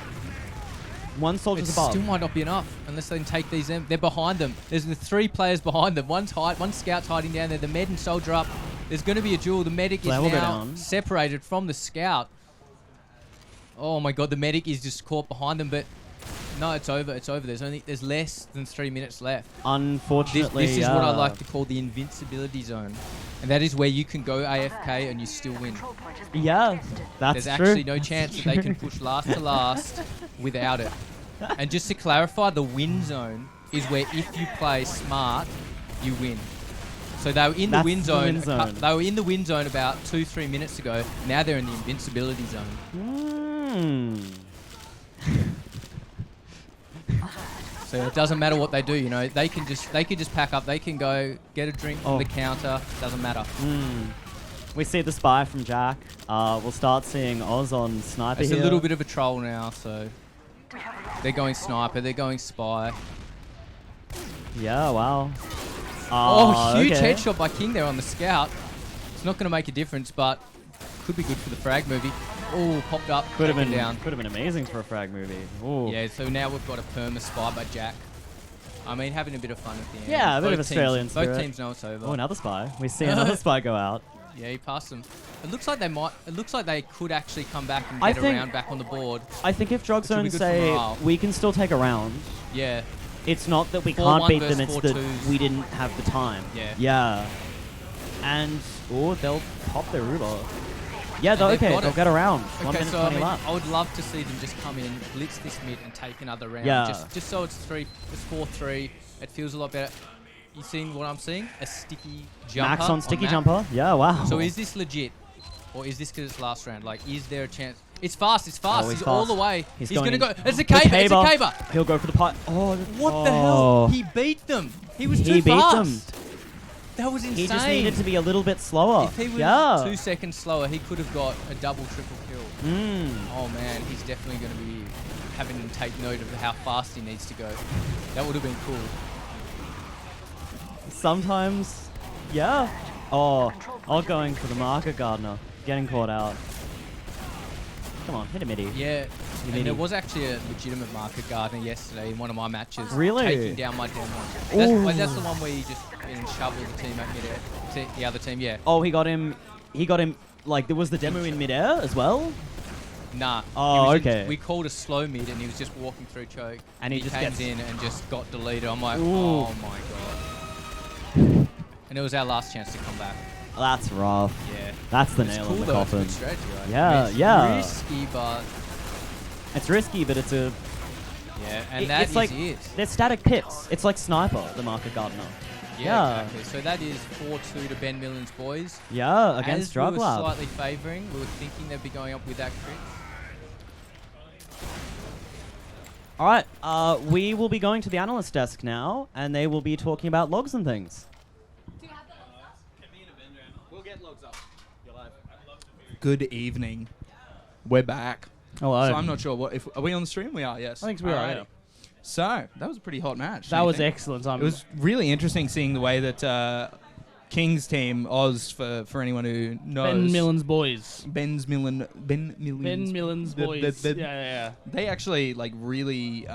One It soldier's above. still might not be enough unless they can take these in. They're behind them. There's the 3 players behind them. One scout's hiding down there. The med and soldier up. There's going to be a duel. The medic Flare is will go now down. separated from the scout. Oh my god, the medic is just caught behind them, but no, it's over. It's over. There's less than 3 minutes left. Unfortunately, This is what I like to call the invincibility zone. And that is where you can go AFK and you still win. Control point has been Yeah, contested. that's There's true. actually no That's chance that true. they can push last to last without it. And just to clarify, the win zone is where if you play smart, you win. So they were in the That's win the zone. win zone. They were in the win zone about 2-3 minutes ago. Now they're in the invincibility zone. So it doesn't matter what they do. You know, they can just pack up. They can go get a drink from the counter. Doesn't matter. We see the spy from Jack. We'll start seeing Oz on sniper It's here. a little bit of a troll now. So they're going sniper. They're going spy. Yeah, wow. Oh, huge okay. headshot by King there on the scout. It's not going to make a difference, but could be good for the frag movie. Oh, popped up. Could have taken been down. Could have been amazing for a frag movie. Ooh. Yeah, so now we've got a perma spy by Jack. I mean, having a bit of fun at the end. Yeah, a bit of Both Australian teams, Both spirit. teams know it's over. Oh, another spy. We see another spy go out. Yeah, he passed them. It looks like they might. It looks like they could actually come back and I get a think- round back on the board. I think if Which would be DrugZone good for say morale. we can still take a round, Yeah. it's not that we 4-1 can't beat them, versus it's that 4-2s. we didn't have the time. Yeah. Yeah. And, they'll pop their Uber. Yeah, And they've okay, got they'll it. get around. 1 Okay, minute so 20 I mean, left. I would love to see them just come in, blitz this mid, and take another round. Yeah. Just so it's 4-3. It feels a lot better. You seeing what I'm seeing? A sticky jumper. Max on sticky map. jumper. Yeah, wow. So is this legit, or is this because it's last round? Like, is there a chance? It's fast. It's fast. Oh, he's he's all fast. the way. He's He's going gonna in. go. It's a The caber. It's a caber. caber. He'll go for the pot. Oh, What the hell? He beat them. He was too He beat fast. them. That was insane. He just needed to be a little bit slower. If he was yeah. 2 seconds slower, he could have got a double, triple kill. Oh man, he's definitely going to be having him take note of how fast he needs to go. That would have been cool. Sometimes, yeah. Oh, going for the marker gardener. Getting caught out. Come on, hit a midi. Yeah, You and need there him. was actually a legitimate market gardener yesterday in one of my matches. Really? Taking down my demo. Ooh. That's the one where you just shovel the team at mid-air. The other team, yeah. Oh, he got him. Like, there was the demo in midair as well? Nah. Oh, he was okay. we called a slow mid and he was just walking through choke. And he just came gets- in and just got deleted. I'm like, Ooh. oh my god. And it was our last chance to come back. That's rough. Yeah. That's the It's nail cool in the though. It's a coffin. good strategy, right? Yeah, I mean, it's yeah. risky, but It's risky, but it's a. yeah, and it's like it. they're static picks. It's like sniper, the market gardener. Yeah, exactly. So that is 4-2 to Ben Millen's boys. Yeah, against As we were DrugLab. slightly favouring, we were thinking they'd be going up with that crit. All right, we will be going to the analyst desk now, and they will be talking about logs and things. Good evening. We're back. Hello. So I'm not sure what if are we on the stream? We are, yes. I think we are, Alrighty. yeah. So that was a pretty hot match. That don't you was think? excellent. It was really interesting seeing the way that King's team, Oz, for anyone who knows, Ben Millen's boys. Ben Millen's Ben Millen's boys. the- yeah. they actually like really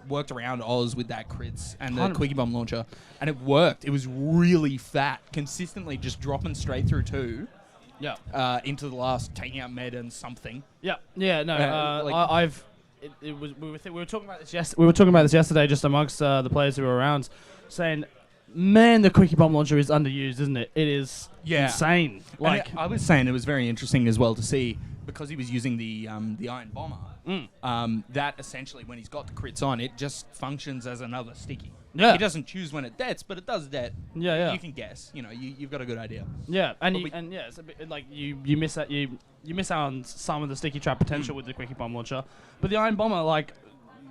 worked around Oz with that crits and the 100%. Quickie Bomb launcher, and it worked. It was really fat, consistently just dropping straight through 2 into the last, taking out Med and something. No. like- I've. It was. We were talking about this. We were talking about this yesterday, just amongst the players who were around, saying, "Man, the Quickie Bomb launcher is underused, isn't it? It is insane." Like, I was saying, it was very interesting as well to see, because he was using the Iron Bomber. That essentially, when he's got the crits on, it just functions as another sticky. Yeah. He doesn't choose when it dets, but it does det. Yeah. You can guess. You've got a good idea. Yeah, and But it's a bit like you miss out you miss out on some of the sticky trap potential with the Quickie Bomb launcher, but the Iron Bomber, like,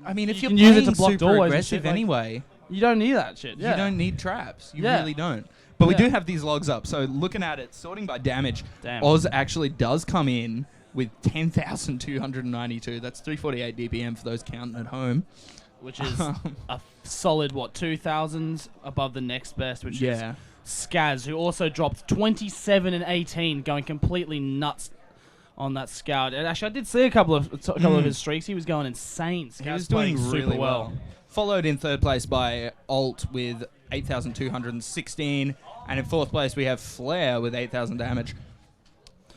I mean, if You you're can use it playing to block super doorways and aggressive shit, like- anyway, you don't need that shit. Yeah. you don't need traps. You Yeah. really don't. But we Yeah. do have these logs up. So looking at it, sorting by damage, Damn. Oz actually does come in with 10,292. That's 348 DPM for those counting at home. which is a solid 2,000 above the next best, which is Skaz, who also dropped 27 and 18, going completely nuts on that scout. And actually, I did see a couple of his streaks. He was going insane. Skaz He was playing doing super really well. Followed in third place by Alt with 8,216. And in fourth place, we have Flare with 8,000 damage.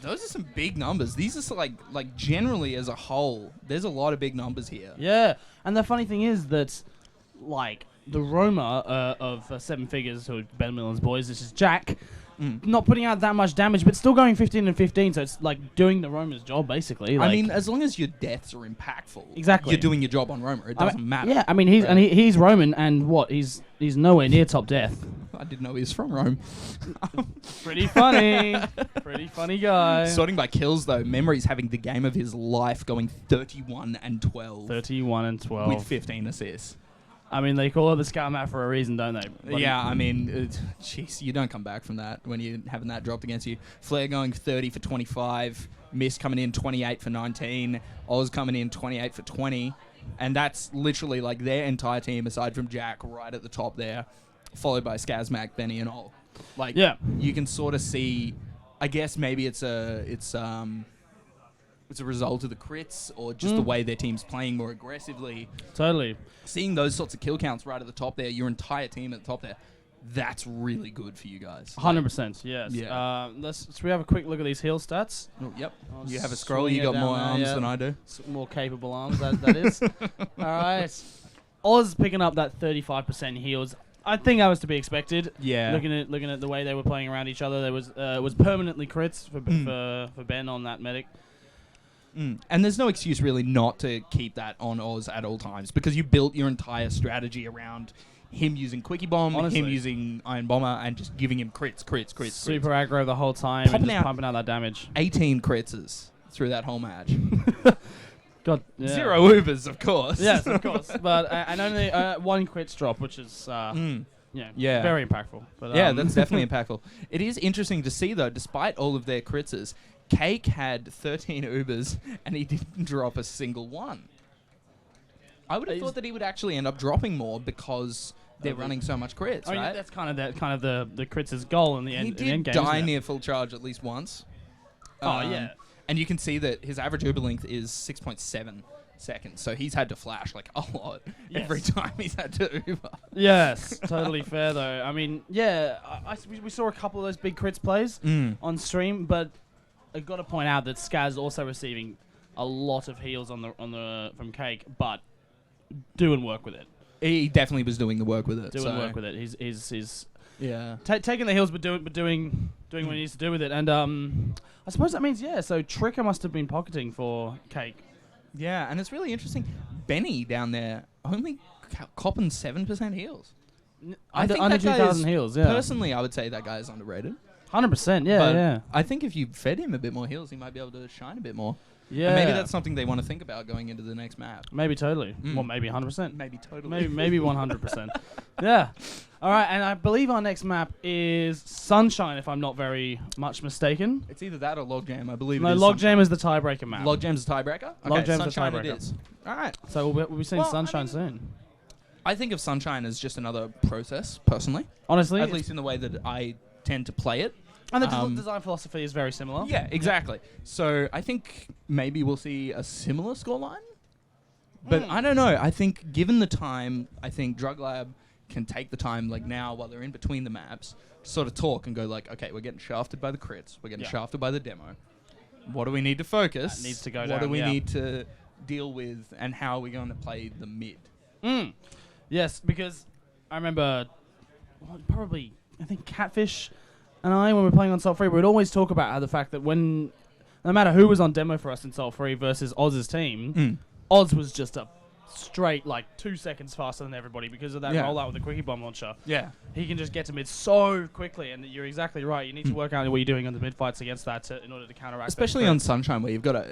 Those are some big numbers. These are like generally as a whole, there's a lot of big numbers here. Yeah, and the funny thing is that, like, the Roma of Seven Figures, who are Ben Millen's boys, this is Jack, not putting out that much damage, but still going 15 and 15, so it's like doing the Roma's job, basically. I Like, mean, as long as your deaths are impactful, Exactly. you're doing your job on Roma. It doesn't matter. Yeah, I mean, he's Roman, and what? He's nowhere near top death. I didn't know he was from Rome. Pretty funny. Pretty funny guy. Sorting by kills, though, Memory's having the game of his life, going 31 and 12 31 and 12. with 15 assists. I mean, they call it the scout map for a reason, don't they? Bloody- Yeah, I mean, jeez, you don't come back from that when you're having that dropped against you. Flair going 30 for 25, Miss coming in 28 for 19, Oz coming in 28 for 20, and that's literally like their entire team, aside from Jack, right at the top there, followed by Skazmac, Benny, and all. Like, Yeah. you can sort of see. I guess maybe it's a result of the crits or just the way their team's playing more aggressively. Totally. Seeing those sorts of kill counts right at the top there, your entire team at the top there, that's really good for you guys. 100%, yes. Yeah. Should we have a quick look at these heal stats? Oh, yep. I'll You have a scroll. swing You it got down more there, arms yeah. than I do. More capable arms, that is. All right. Oz picking up that 35% heals. I think that was to be expected. Yeah. Looking at the way they were playing around each other, there was permanently crits for Ben on that medic. And there's no excuse really not to keep that on Oz at all times, because you built your entire strategy around him using Quickie Bomb, Honestly. him using Iron Bomber, and just giving him crits. Super aggro the whole time and Popping just out- pumping out that damage. 18 crits through that whole match. God, yeah. 0 Ubers, of course. Yes, of course. But and only one crits drop, which is Yeah. very impactful. But, Yeah, that's definitely impactful. It is interesting to see, though, despite all of their critters, Cake had 13 Ubers and he didn't drop a single one. I would have thought that he would actually end up dropping more because they're running so much crits, I mean, right? that's kind of the crits' goal in the end. He in the did end game, die isn't it? near full charge at least once. Oh, yeah. And you can see that his average Uber length is 6.7 seconds, so he's had to flash like a lot every time he's had to Uber. Yes, totally fair though. I mean, yeah, we saw a couple of those big crits plays on stream, but I got to point out that Skaz also receiving a lot of heals on the from Cake, but doing work with it. He definitely was doing the work with it. Doing work with it. He's Yeah. taking the heals, but doing what he needs to do with it. And I suppose that means so Tricker must have been pocketing for Cake. Yeah, and it's really interesting. Benny down there only copping 7% heals. Under that guy 2,000 is- heals. Yeah, Personally, I would say that guy is underrated. 100%. Yeah, But yeah, I think if you fed him a bit more heals, he might be able to shine a bit more. yeah. And maybe that's something they want to think about going into the next map. maybe totally. Well, maybe 100%. Maybe totally. Maybe 100%. Yeah. All right, and I believe our next map is Sunshine, if I'm not very much mistaken. It's either that or Logjam, I believe. No, it is Logjam is the tiebreaker map. Logjam's the tiebreaker? Okay, Logjam's the Sunshine tiebreaker. it is. All right. So we'll be seeing Well, I Sunshine mean- soon. I think of Sunshine as just another process, personally. Honestly, At least in the way that I tend to play it. and the design philosophy is very similar. Yeah, exactly. So I think maybe we'll see a similar scoreline. But I don't know. I think given the time, I think DrugLab can take the time, like now while they're in between the maps, to sort of talk and go like, okay, we're getting shafted by the crits. We're getting shafted by the demo. What do we need to focus? That needs to go What down, do we need to deal with? And how are we going to play the mid? Yes, because I remember I think Catfish and I, when we were playing on Salt Free, we'd always talk about how the fact that no matter who was on demo for us in Salt Free versus Oz's team, Oz was just a straight 2 seconds faster than everybody because of that rollout with the Quickie Bomb launcher. Yeah. He can just get to mid so quickly, and you're exactly right. You need to work out what you're doing on the mid fights against that in order to counteract. Especially on Sunshine, where you've got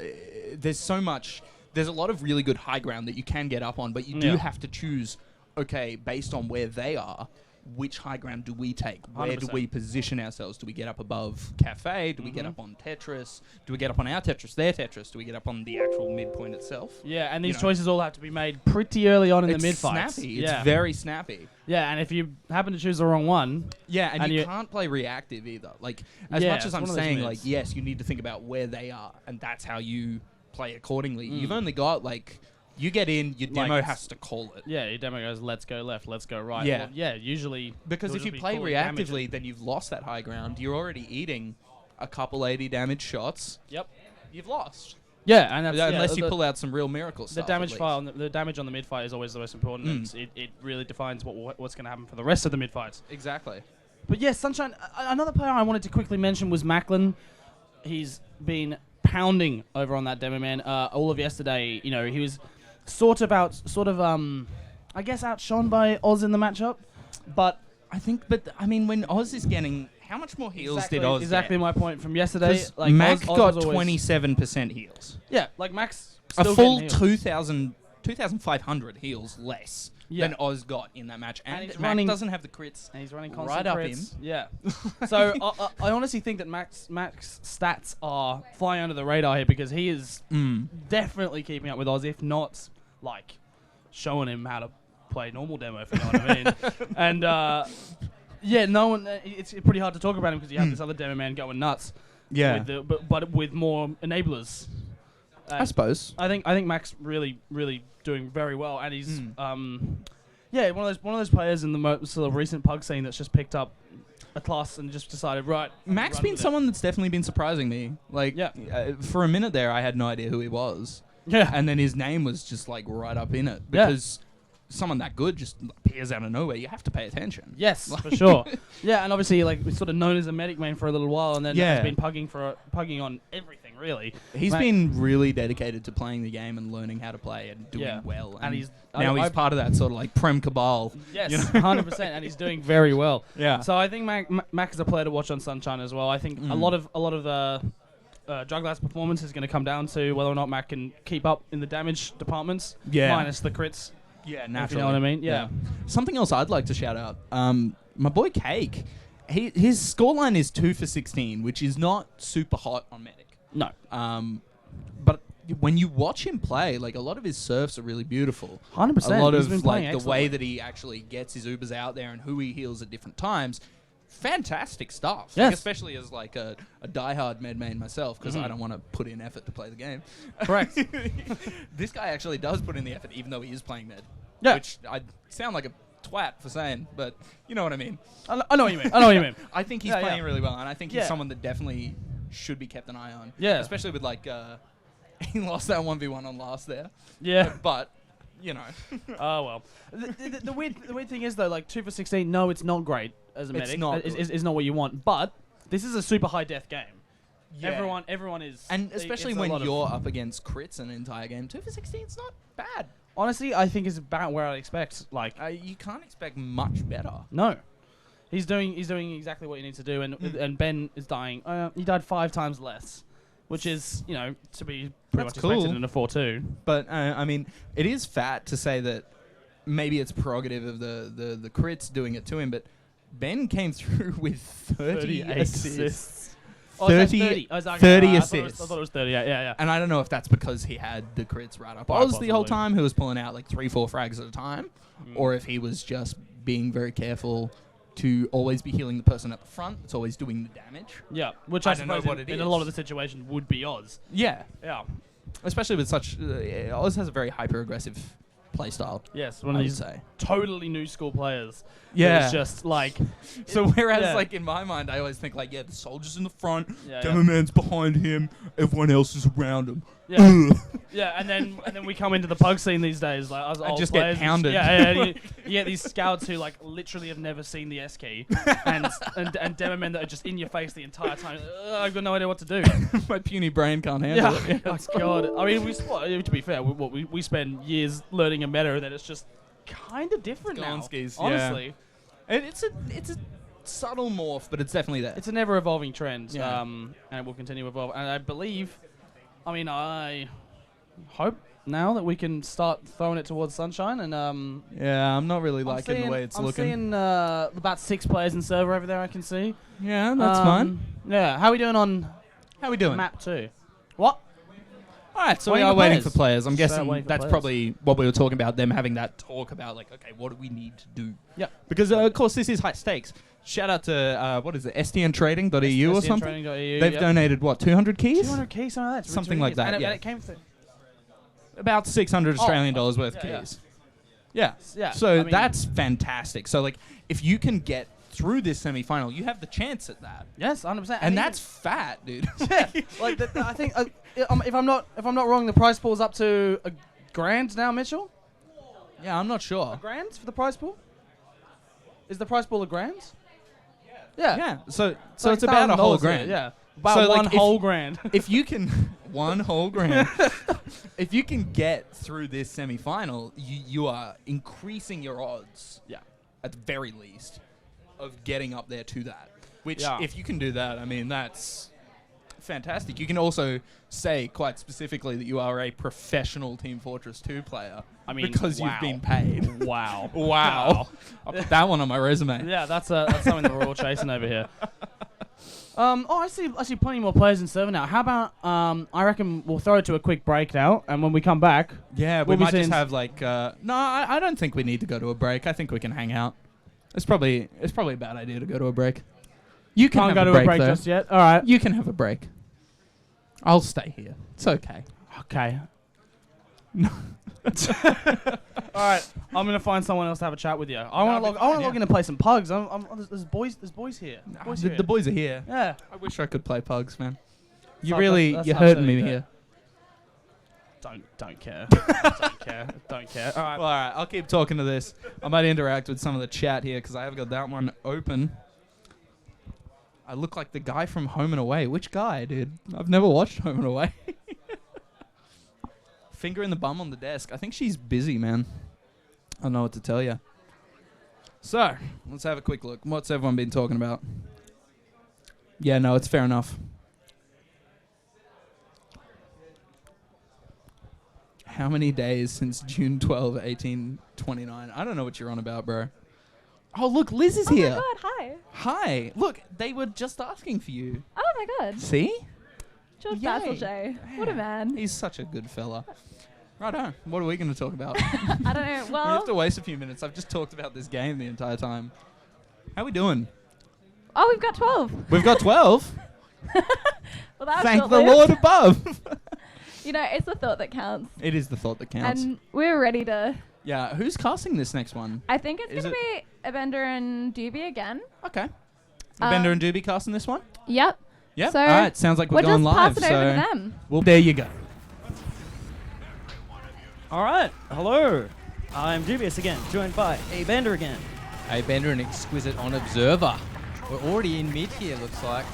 there's so much. There's a lot of really good high ground that you can get up on, but you do have to choose. Okay, based on where they are, which high ground do we take? Where 100%. do we position ourselves? Do we get up above Cafe? Do we get up on Tetris? Do we get up on our Tetris, their Tetris? Do we get up on the actual midpoint itself? Yeah, and these choices all have to be made pretty early on in the mid fights. Snappy. It's very snappy. Yeah, and if you happen to choose the wrong one... Yeah, and you can't play reactive either. As much as I'm saying, yes, you need to think about where they are, and that's how you play accordingly. You've only got, you get in, your demo has to call it. Yeah, your demo goes, let's go left, let's go right. Yeah, well, yeah, usually... Because if you play reactively, then you've lost that high ground. You're already eating a couple 80 damage shots. Yep. You've lost. Yeah, and that's, unless you pull out some real miracle stuff. The damage on the mid fight is always the most important. It really defines what's going to happen for the rest of the mid fights. Exactly. But yeah, Sunshine. Another player I wanted to quickly mention was Macklin. He's been pounding over on that demo man all of yesterday. He was I guess outshone by Oz in the matchup, but when Oz is getting. How much more heals did Oz Exactly get? my point from yesterday. Mac Oz got 27% heals. Yeah, Mac's still a full 2,500 heals less than Oz got in that match. And Mac doesn't have the crits. And he's running constant right crits. up him. Yeah. So I honestly think that Mac's stats are flying under the radar here because he is definitely keeping up with Oz, if not showing him how to play normal demo, if you know what I mean. And no one. It's pretty hard to talk about him because you have this other demo man going nuts. Yeah. But with more enablers. I suppose. I think Mac's really doing very well, and he's one of those players in the sort of recent pug scene that's just picked up a class and just decided Mac's been someone that's definitely been surprising me. For a minute there, I had no idea who he was. Yeah, and then his name was just right up in it because. Someone that good just appears out of nowhere. You have to pay attention. Yes, for sure. Yeah, and obviously, we're sort of known as a medic main for a little while, and then has been pugging on everything, really. He's been really dedicated to playing the game and learning how to play and doing well. And he's part of that sort of Prem Cabal. Yes, 100%, and he's doing very well. Yeah. So I think Mac is a player to watch on Sunshine as well. I think a lot of the DrugLab's performance is going to come down to whether or not Mac can keep up in the damage departments, minus the crits. Yeah, naturally. You know what I mean? Yeah. Something else I'd like to shout out. My boy Cake, his scoreline is 2 for 16, which is not super hot on Medic. No. But when you watch him play, a lot of his serves are really beautiful. 100%. A lot of the way that he actually gets his Ubers out there and who he heals at different times. Fantastic stuff. Yes. Especially as a diehard med main myself, because I don't want to put in effort to play the game. Correct. This guy actually does put in the effort, even though he is playing med. Yeah. Which I sound like a twat for saying, but you know what I mean. I know what you mean. I think he's playing really well, and I think he's someone that definitely should be kept an eye on. Yeah. Especially with he lost that 1v1 on last there. Yeah. But Oh well. The weird thing is though, 2 for 16. No, it's not great as a medic. It's not. It's not what you want. But this is a super high death game. Yeah. Everyone is. And especially when you're up against crits an entire game, 2 for 16 is not bad. Honestly, I think it's about where I'd expect. You can't expect much better. No. He's doing exactly what you need to do, and Ben is dying. He died 5 times less, which is to be pretty much expected in a 4-2. But it is fat to say that maybe it's prerogative of the crits doing it to him, but Ben came through with 30 assists. 30 assists. I thought it was 30. Yeah. And I don't know if that's because he had the crits right up Oz the whole time, who was pulling out 3-4 frags at a time, or if he was just being very careful to always be healing the person at the front. It's always doing the damage. Yeah, which I suppose in a lot of the situations would be Oz. Yeah. Yeah. especially with such. Oz has a very hyper aggressive play style. Yes, I one of would these say. totally new school players. Yeah. It's just like. So whereas Yeah. like in my mind, I always think like, the soldier's in the front, Yeah, Cameraman's behind him, everyone else is around him. Yeah. Yeah, and then we come into the pug scene these days, like us And old just get players. pounded. Yeah, you get these scouts who like literally have never seen the S key, and demo men that are just in your face the entire time. I've got no idea what to do. My puny brain can't handle it. Oh God. I mean, to be fair, we spend years learning a meta, and then it's just kind of different now. Gonskis, Honestly, It's a subtle morph, but it's definitely there. it's an ever evolving trend, Yeah. and it will continue to evolve. And I believe, I hope now that we can start throwing it towards Sunshine, and Yeah, I'm not really liking the seeing- way it's I'm looking. seeing about 6 players in server over there. I can see. Yeah, that's fine. Yeah, how are we doing on How we doing? map 2? What? All right, so we Waiting are for waiting players. for players. I'm So guessing waiting for that's players. probably what we were talking about, them having that talk about, like, okay, what do we need to do? Yep. Because, of course, this is high stakes. Shout out to, what is it, stntrading.eu or something? They've donated, what, 200 keys? 200 keys, something like that. Something like that, And yeah. it came through. About 600 Australian dollars worth of yeah, keys. Yeah. Yeah, So I mean- that's fantastic. So, like, if you can get through this semi-final, you have the chance at that. Yes, 100%. And that's fat, dude. yeah. Like I think if I'm not wrong, the prize pool's up to $1,000 now, Mitchell. Yeah, I'm not sure. $1,000 for the prize pool? Is the prize pool $1,000? Yeah. Yeah. So like it's about a whole $1,000 grand. here, yeah. About So, like, one if- whole grand. If you can one whole grand, if you can get through this semi-final, you are increasing your odds. Yeah. At the very least, of getting up there to that. Which, Yeah. if you can do that, I mean, that's fantastic. You can also say quite specifically that you are a professional Team Fortress 2 player. I mean, because wow. you've been paid. Wow. Wow. I'll put that one on my resume. Yeah, that's something that we're all chasing over here. I see plenty more players in server now. How about I reckon we'll throw it to a quick break now, and when we come back, Yeah, we We'll be might just seeing- have like. No, I don't think we need to go to a break. I think we can hang out. It's probably a bad idea to go to a break. You can can't have go to a break though. just yet. All right. You can have a break. I'll stay here. It's okay. Okay. All right. I'm gonna find someone else to have a chat with you. I want to log in and play some pugs. There's boys here. Boys The, here. the boys are here. Yeah. I wish I could play pugs, man. Fuck, that's You're hurting me absolutely here. Don't care. Don't care. Don't care. All right. Well, all right, I'll keep talking to this. I might interact with some of the chat here because I have got that one open. I look like the guy from Home and Away. Which guy, dude? I've never watched Home and Away. Finger in the bum on the desk. I think she's busy, man. I don't know what to tell you. So, let's have a quick look. What's everyone been talking about? Yeah, no, it's fair enough. How many days since June 12, 1829? I don't know what you're on about, bro. Oh, look, Liz is here. Oh my god, hi. Hi. Look, they were just asking for you. Oh my god. See? George Yay. Basilje. What a man. He's such a good fella. Righto. What are we going to talk about? I don't know. We have Well, to waste a few minutes. I've just talked about this game the entire time. How we doing? oh, we've got 12. We've got 12. Well, that was Thank the short-lived. Lord above. You know, it's the thought that counts. It is the thought that counts. And we're ready to. Yeah, who's casting this next one? I think it's Is going to be Abender and Dubious again. Okay. Bender and Doobie casting this one? Yep. Yeah. So All right, sounds like we're we'll going just live. pass it over to them. Well, there you go. All right. Hello. I'm Dubious again, joined by Abender again. Abender, an exquisite on observer. We're already in mid here, looks like.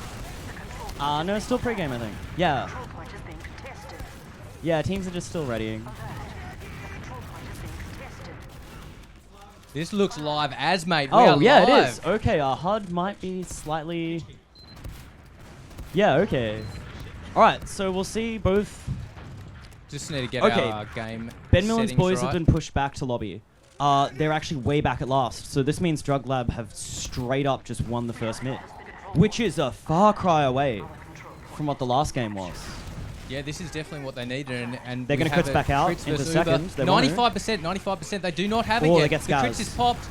No, still pregame, I think. Yeah. Control point is being contested. Yeah, teams are just still readying. Alert. The control point is being contested. This looks live as, mate. We Oh, are yeah, live. it is. Okay, our HUD might be slightly... Yeah, okay. Alright, so we'll see both... Just need to get Okay. our game Ben Millen's settings boys right. have been pushed back to lobby. They're actually way back at last, so this means DrugLab have straight up just won the first mid. Which is a far cry away from what the last game was. Yeah, this is definitely what they needed, and They're we gonna have crits it. back out Crits into versus second. Uber. They want to. 95%. They do not have it Oh, yet. they get the scars. crits is popped.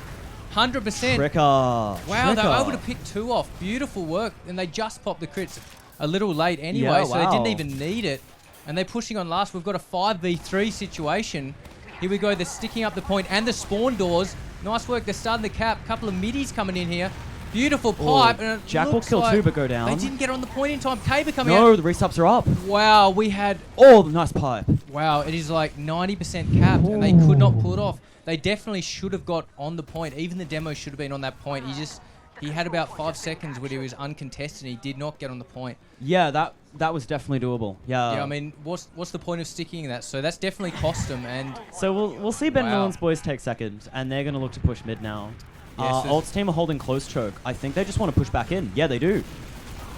100%. Tricker. Wow, they were Tricker. able to pick 2 off. Beautiful work, and they just popped the crits a little late anyway, Yeah, so they wow. didn't even need it. And they're pushing on last. We've got a 5v3 situation. Here we go. They're sticking up the point and the spawn doors. Nice work. They're starting the cap. Couple of middies coming in here. Beautiful pipe. And it Jack will looks kill like Tuba go down. They didn't get on the point in time. Kaber coming out. No, the resubs are up. Wow, we had... Oh, nice pipe. Wow, it is like 90% capped, and they could not pull it off. They definitely should have got on the point. Even the demo should have been on that point. He had about 5 seconds where he was uncontested, and he did not get on the point. Yeah, that was definitely doable. Yeah. Yeah, I mean, what's the point of sticking that? So that's definitely cost them. And So we'll see Ben Wow. Millen's boys take second, and they're going to look to push mid now. Yeah, so Alt's team are holding close choke. I think they just want to push back in. Yeah, they do.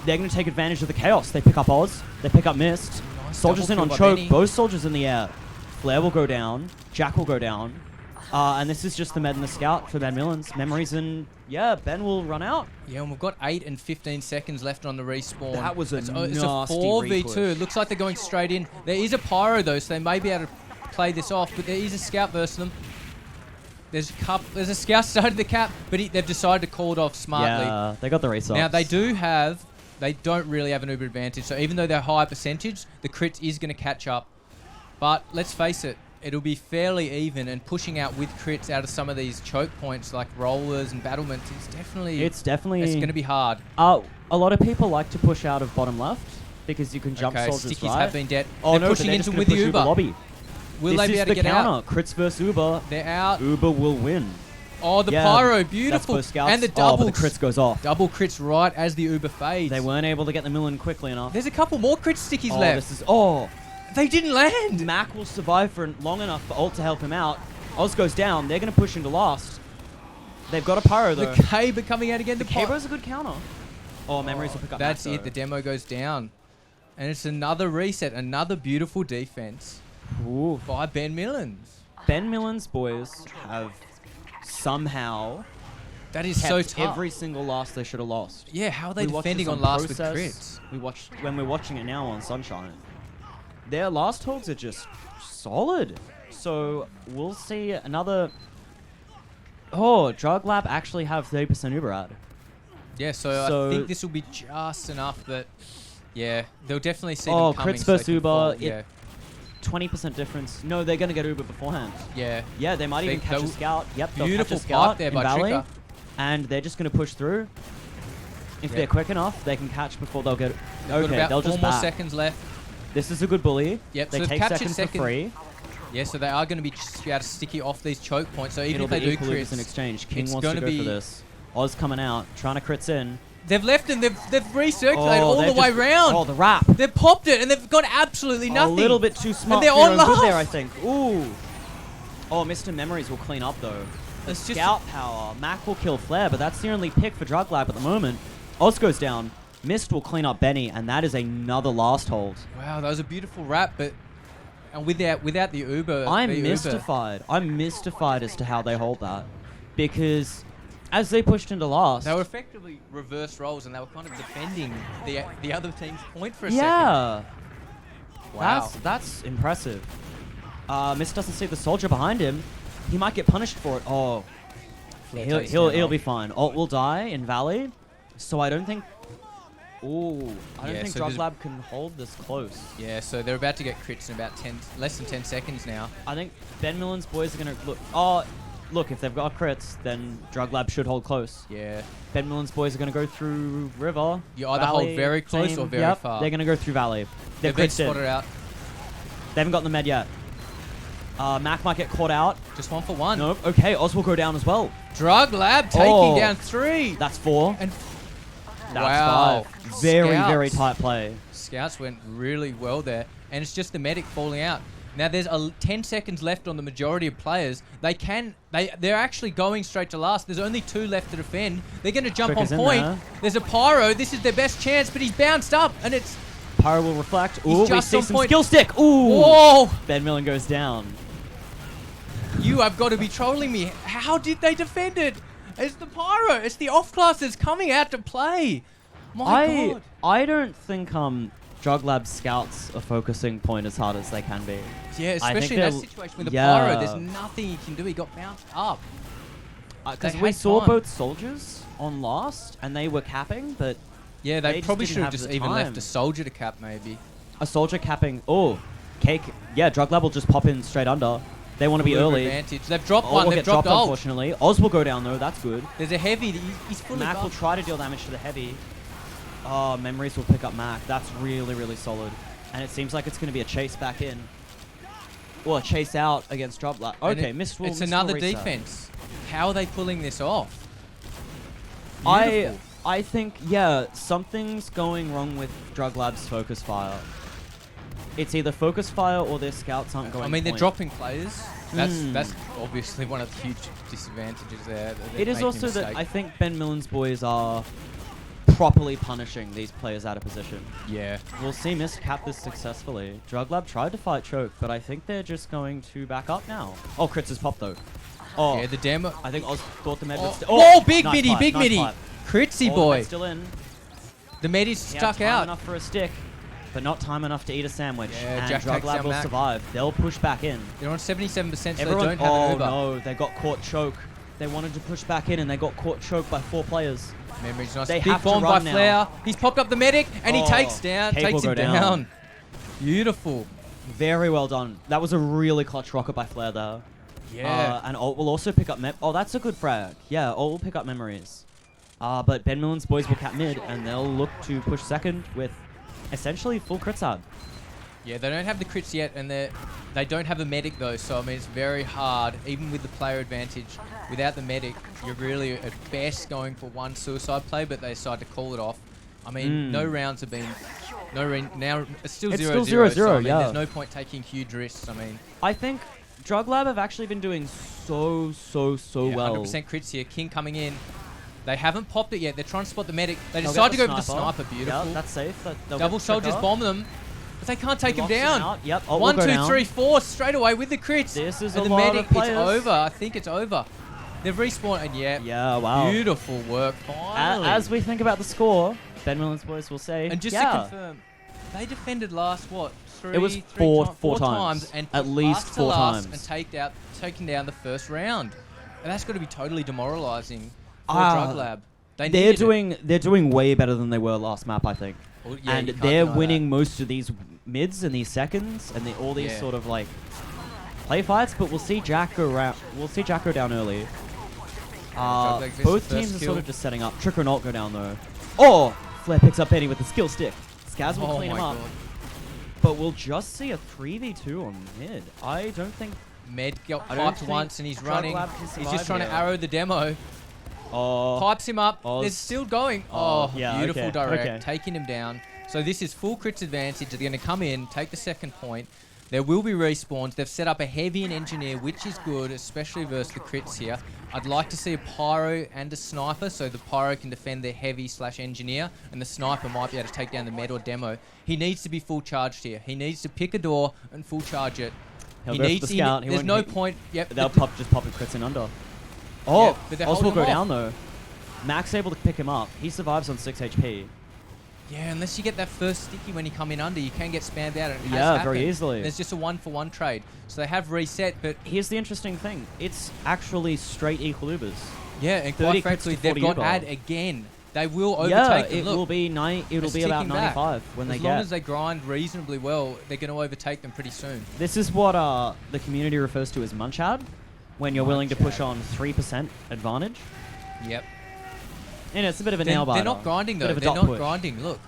They're going to take advantage of the chaos. They pick up Oz. They pick up Mist. Nice Soldiers double in on kill by choke. Benny. Both soldiers in the air. Flare will go down. Jack will go down. And this is just the med and the scout for Ben Millen's. Memories and, yeah, Ben will run out. yeah, and we've got 8 and 15 seconds left on the respawn. That was a it's nasty a 4v2. repush. It looks like they're going straight in. There is a pyro, though, so they may be able to play this off, but there is a scout versus them. There's a scout started the cap, but they've decided to call it off smartly. Yeah, they got the race off. Now, they don't really have an uber advantage, so even though they're high percentage, the crit is going to catch up. But let's face it, it'll be fairly even, and pushing out with crits out of some of these choke points like rollers and battlements is definitely... It's definitely... It's going to be hard. A lot of people like to push out of bottom left because you can jump Okay, soldiers Stickies right. have been dead. Oh They're no, pushing but they're into just with gonna the push Uber. lobby. Will This they be is able the to get counter. out? Crits versus Uber. They're out. Uber will win. Oh, the Yeah, pyro, That's beautiful. both scouts. And the Oh, double, but the crits goes off. double crits right as the Uber fades. They weren't able to get the Millen quickly enough. There's a couple more crit stickies Oh, left. this is... Oh! They didn't land. Mac will survive for long enough for Ult to help him out. Oz goes down. They're going to push into last. They've got a pyro, The though. Caber coming out again. The Cabro's a good counter. Oh, Memories will pick up That's Mac, it. The though. demo goes down. And it's another reset. Another beautiful defense Ooh. by Ben Millens. Ben Millen's boys have somehow That is kept so tough. every single last they should have lost. Yeah, how are they We watched defending this on last Process. with crits? We watched when we're watching it now on Sunshine. Their last holds are just solid. So we'll see another. Oh, DrugLab actually have 30% Uber ad. Yeah, so So- I think this will be just enough that, yeah, they'll definitely see Oh, them coming. crits so they versus can Uber, fall. it- Yeah, 20% difference. No, they're gonna get Uber beforehand. yeah. Yeah, they might even catch a they'll- scout. Yep, they'll Beautiful catch a scout pipe there in by Valley, Trigger. and they're just gonna push through. If Yeah. they're quick enough, they can catch before they'll get. They've got Okay, about they'll 4 just more back. seconds left. This is a good bully. Yep, They so take captured seconds second. for free. Yeah, so they are going to be able to sticky off these choke points. So even It'll if they be do equal Ubers crits, in exchange. King it's wants to gonna go be- for this. Oz coming out, trying to crits in. they've left and they've recirculated all they're the way just- round. Oh, the wrap. They've popped it and they've got absolutely nothing. A little bit too smart. they're for your on own good last. there, I think. Ooh. Oh, Mr. Memories will clean up though. It's just Scout power. Mac will kill Flare, but that's the only pick for DrugLab at the moment. Oz goes down. Mist will clean up Benny, and that is another last hold. wow, that was a beautiful wrap, but and without the Uber, I'm the Uber- mystified. I'm mystified as to how they hold that, because as they pushed into last, They were effectively reverse roles, and they were kind of defending the other team's point for a second. yeah, Wow. that's impressive. Mist doesn't see the soldier behind him. He might get punished for it. Oh, he'll be fine. Ult will die in Valley, so I don't think. Ooh, I don't Yeah, think so there's- DrugLab can hold this close. Yeah, so they're about to get crits in about less than 10 seconds now. I think Ben Millen's boys are gonna look. Oh, look, if they've got crits, then DrugLab should hold close. Yeah. Ben Millen's boys are gonna go through River. You either hold Valley, very close same. or very Yep, far. They're gonna go through Valley. They're They've been crits in. spotted out. They haven't gotten the med yet. Mac might get caught out. Just 1 for 1. Nope. Okay, Oz will go down as well. DrugLab taking Oh. down 3. That's 4. And That's wow. 5. Very Scouts. tight play. Scouts went really well there, and it's just the medic falling out. Now there's 10 seconds left on the majority of players. They're actually going straight to last. There's only 2 left to defend. They're going to jump Tricker's on in point. there. There's a pyro. This is their best chance, but he's bounced up, and it's Pyro will reflect. Ooh, we just see on some point. skill stick. Ooh. whoa. Ben Millen goes down. You have got to be trolling me. How did they defend it? It's the pyro. It's the off classers coming out to play. My God. I don't think DrugLab scouts are focusing point as hard as they can be. Yeah, I think especially in that they're- situation with the yeah. pyro. There's nothing he can do. He got bounced up. Because They we had saw time. both soldiers on last, and they were capping, but Yeah, They they just probably didn't should have have just the even left time. a soldier to cap, maybe. A soldier capping. Oh, cake. Yeah, DrugLab will just pop in straight under. They want to be early. Advantage. They've dropped Ult one. will They've get dropped ult. unfortunately. Oz will go down though. That's good. There's a heavy. He's fully Mac will buffed. try to deal damage to the heavy. Oh, Memories will pick up Mac. That's really, really solid. And it seems like it's going to be a chase back in. Or a chase out against DrugLab. And Okay, Mist will It's Mist will another reset. defense. How are they pulling this off? I think, yeah, something's going wrong with DrugLab's focus fire. It's either focus fire or their scouts aren't going I mean, they're point. dropping players. That's obviously one of the huge disadvantages there. that they're It is making a also that mistake. I think Ben Millen's boys are properly punishing these players out of position. Yeah. We'll see Mist cap this successfully. DrugLab tried to fight choke, but I think they're just going to back up now. Oh, Crits is popped though. Oh, Yeah, the demo. I think Oz thought the med was Oh, big nice midi, fight, big nice midi. fight. Critzy Oh, the boy. med's still in. The med is He had stuck time out. enough for a stick, but not time enough to eat a sandwich. Yeah, and Jack takes DrugLab down will Mac. survive. They'll push back in. They're on 77%, so Everyone, they don't have an Uber. no, they got caught choke. They wanted to push back in and they got caught choke by 4 players. Memory's nice. They Big have to bomb by run now. Flair. He's popped up the medic, and he Oh, takes down, Cake will takes go him down. down. Beautiful. Very well done. That was a really clutch rocket by Flair there. Yeah. And Ult will also pick up oh, that's a good frag. Yeah, Ult will pick up Memories. But Ben Millen's boys will cap mid, and they'll look to push second with essentially full crit side. Yeah, they don't have the crits yet, and they don't have a medic though, so I mean it's very hard, even with the player advantage. Without the medic, you're really at best going for one suicide play, but they decide to call it off. I mean, no rounds have been, now it's still It's 0-0, still 0-0, so I mean, yeah. there's no point taking huge risks. I mean, I think DrugLab have actually been doing so yeah, well. 100% crits here. King coming in. They haven't popped it yet. They're trying to spot the medic. They They'll decide to get go with the sniper. Beautiful. Yeah, that's safe. They'll Double get soldiers Tricker. bomb them, but they can't take him Locks him down. out. Yep, Ult will 1, go 2, down. 3, 4 straight away with the crits. This is and a the lot medic, of players. it's over. I think it's over. They've respawned, and Yeah, wow. beautiful work. Finally. As we think about the score, Ben Millen's boys will say, And just yeah, to confirm, they defended last what? It was four times. and At put least last to 4 last times. and taking down the first round. And that's got to be totally demoralizing for Ah, DrugLab. they're doing way better than they were last map, I think. Well, yeah, And you can't they're deny winning most of these mids and these seconds and all these Yeah. sort of like play fights, but we'll see Jack go down early. DrugLab gets the Both first teams are kill. sort of just setting up. Tricker and Ult go down though. Oh! Flair picks up Benny with the skill stick. Skaz will Oh clean my him up. God. But we'll just see a 3v2 on mid. I don't think... Med got I don't piped think once and he's running. DrugLab can He's survive just trying to here. arrow the demo. Oh, Pipes him up. Oz. They're still going. Oh, Oh, yeah, beautiful okay, direct. okay. Taking him down. So this is full crits advantage. They're going to come in, take the second point. There will be respawns. They've set up a heavy and engineer, which is good, especially versus the crits here. I'd like to see a pyro and a sniper, so the pyro can defend their heavy/engineer, and the sniper might be able to take down the med or demo. He needs to be full charged here. He needs to pick a door and full charge it. He'll go for the scout. He There's won't no hit- point. Yep. They'll just pop it crits in under. Yeah, Oh, but they're Oz will holding go him down though. Mac's able to pick him up. He survives on 6 HP. Yeah, unless you get that first sticky when you come in under, you can get spammed out. And it has Yeah, happened. very easily. There's just a 1-for-1 trade. So they have reset, but Here's the interesting thing. It's actually straight equal Ubers. yeah, and 30 quite crits frankly, to they've 40 got Uber. ad again. They will Yeah, overtake them. it Look, will be it'll it's be about ticking back. 95 when they as long get. as they grind reasonably well, they're going to overtake them pretty soon. This is what the community refers to as munchad, when you're willing to push on 3% advantage. Yep. And it's a bit of a They're, nail biter. they're not grinding though. Bit of a They're dot not push. grinding. Look,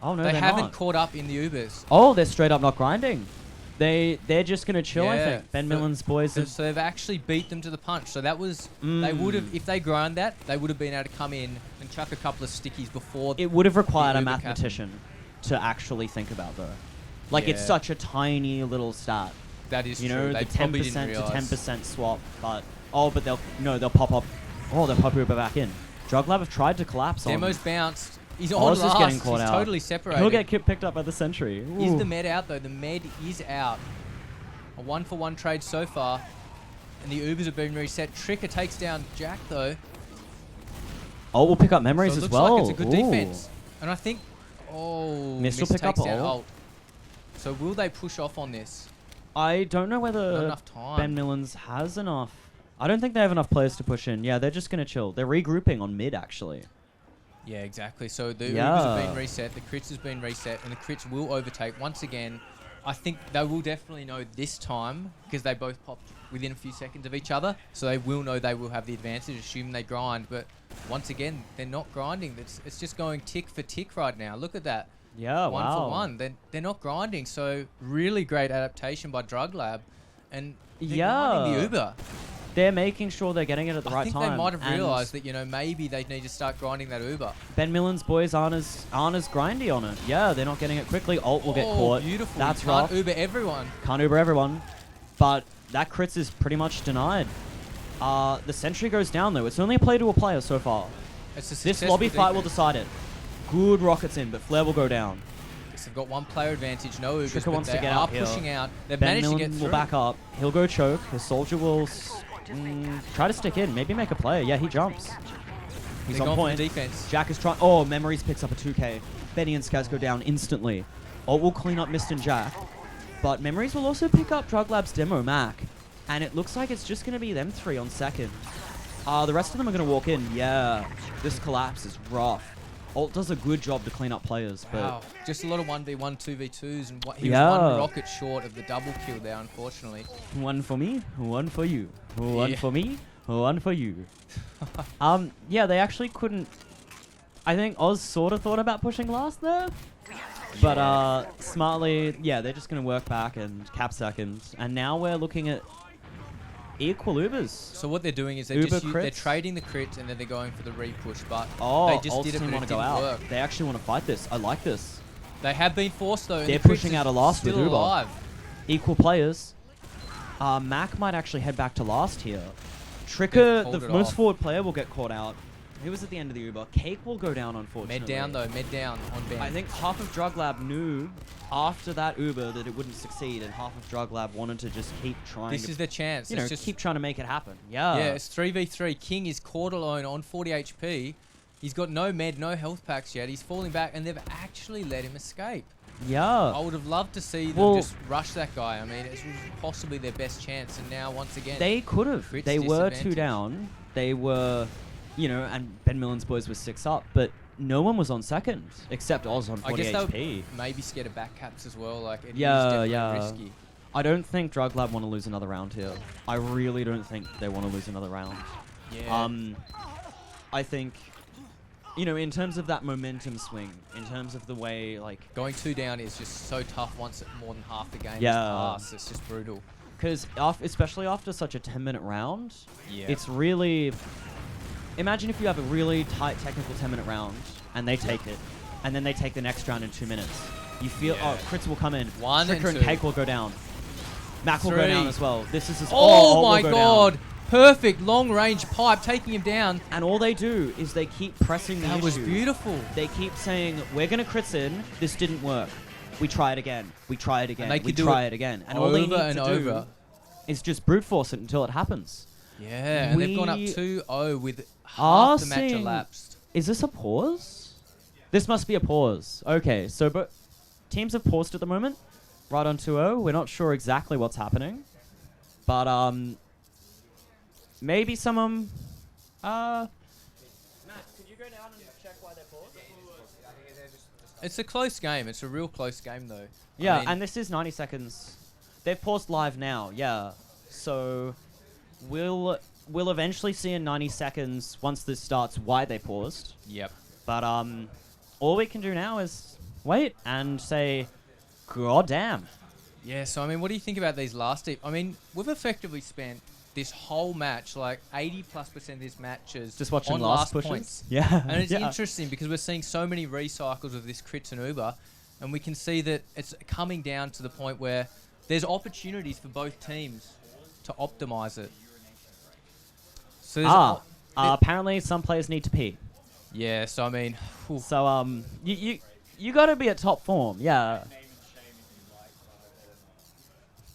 Oh no, they they're haven't not. caught up in the Ubers. Oh, they're straight up not grinding. They're just gonna chill. I Yeah, think Ben so- Millen's boys. So, Have, so they've actually beat them to the punch. So that was they would have if they grind that they would have been able to come in and chuck a couple of stickies before. it would have required a Uber cap. mathematician to actually think about though. Like it's Yeah. such a tiny little stat. That is You true. know, They the probably didn't 10% to realise. 10% swap, but they'll pop up. Oh, they'll pop Uber back in. DrugLab have tried to collapse on. Demo's bounced. He's on Oz is last. getting caught He's out. totally separated. He'll get picked up by the sentry. Is Ooh. the med out though? The med is out. A 1-for-1 trade so far, and the Ubers have been reset. Tricker takes down Jack though. Oh, we'll pick up memories So it as looks well. like it's a good Ooh. defense. And I think, Mist will Mist pick up takes down ult. ult. So will they push off on this? I don't know whether Not enough time. Ben Millen's has enough. I don't think they have enough players to push in. Yeah, they're just gonna chill. They're regrouping on mid actually. Yeah, exactly. So the Yeah. Ubers have been reset, the crits has been reset, and the crits will overtake once again. I think they will definitely know this time because they both popped within a few seconds of each other, so they will know they will have the advantage, assuming they grind. But once again, they're not grinding. It's just going tick for tick right now. Look at that. Yeah, One wow. for one. They're not grinding, so really great adaptation by DrugLab. And they're grinding the Uber. They're making sure they're getting it at the right I think time. they might have and realised that, maybe they need to start grinding that Uber. Ben Millen's boys aren't as grindy on it. Yeah, they're not getting it quickly. Ult will get caught. Beautiful. That's You can't rough. Uber everyone. Can't Uber everyone. But that crits is pretty much denied. The sentry goes down though. It's only a play to a player so far. It's a This successful lobby fight will defense. decide it. Good rockets in, but Flare will go down. So they've got one player advantage, no Ubers, Tricker but wants to they get are out here. pushing out. They've Ben managed to Millen get will through. back up. He'll go choke. His soldier will try to stick in. Maybe make a play. Yeah, he jumps. He's They're on going for point. the defense. Jack is trying. Oh, Memories picks up a 2k. Benny and Skaz go down instantly. Ult will clean up Mist and Jack. But Memories will also pick up DrugLab's demo Mac. And it looks like it's just going to be them three on second. The rest of them are going to walk in. Yeah. This collapse is rough. Ult does a good job to clean up players. Wow. Just a lot of 1v1, 2v2s, and he Yeah. was one rocket short of the double kill there, unfortunately. But one for me, one for you. One Yeah. for me, one for you. Yeah, they actually couldn't. I think Oz sort of thought about pushing last there. But smartly, yeah, they're just going to work back and cap second. And now we're looking at equal Ubers. So what they're doing is they're Uber they're crits. trading the crits and then they're going for the re-push, but Oh, they just Oz did it, team but want it to go didn't out. work. They actually want to fight this. I like this. They have been forced though. And They're the crits pushing is out a last with still Uber. alive. Equal players. Mac might actually head back to last here. Tricker, They've the pulled it most off. forward player, will get caught out. He was at the end of the Uber. Cake will go down, unfortunately. Med down though, med down on Ben. I think half of DrugLab knew after that Uber that it wouldn't succeed, and half of DrugLab wanted to just keep trying this to, is their chance. you know, It's just keep trying to make it happen. Yeah. yeah, it's 3v3. King is caught alone on 40 HP. He's got no med, no health packs yet. He's falling back, and they've actually let him escape. Yeah. I would have loved to see them Well- just rush that guy. I mean, it's possibly their best chance, and now once again, They could have. Crit's They were disadvantage. 2 down. They were, you know, and Ben Millen's boys were 6 up, but no one was on second except Oz on I 40 guess they HP. were maybe scared of back caps as well. Like, it is Yeah, definitely yeah. risky. I don't think DrugLab want to lose another round here. I really don't think they want to lose another round. Yeah. I think, you know, in terms of that momentum swing, in terms of the way, like, Going 2 down is just so tough once more than half the game Yeah. has passed. It's just brutal. because especially after such a 10-minute round, Yeah. it's really. Imagine if you have a really tight technical 10-minute round and they take it, and then they take the next round in 2 minutes. You feel, Yeah. crits will come in. 1 and Tricker and 2. Cake will go down. Mac will go 3. down as well. This is his. Oh, will my go god! down. Perfect long range pipe taking him down. And all they do is they keep pressing the That was issue. beautiful. They keep saying, "We're gonna crits in. This didn't work. We try it again. We try it again. they We could do try it it again." And all they need over to and do over. is just brute force it until it happens. Yeah, and they've gone up We 2-0 with are half the match seeing- elapsed. Is this a pause? This must be a pause. Okay, so but teams have paused at the moment. Right on 2-0. We're not sure exactly what's happening, but maybe someone. Matt, could you go down and check why they're paused? It's a close game. It's a real close game, though. Yeah, I mean, and this is 90 seconds. They've paused live now, yeah. So we'll eventually see in 90 seconds once this starts why they paused. Yep. But all we can do now is wait and say, God damn. Yeah, so I mean, what do you think about these last I mean, we've effectively spent this whole match, like 80+% of this matches Just watching on last pushes. points. Yeah. And it's yeah. interesting because we're seeing so many recycles of this crits and Uber, and we can see that it's coming down to the point where there's opportunities for both teams to optimize it. So there's Apparently some players need to pee. yeah, so I mean, whew. So you got to be at top form. Yeah.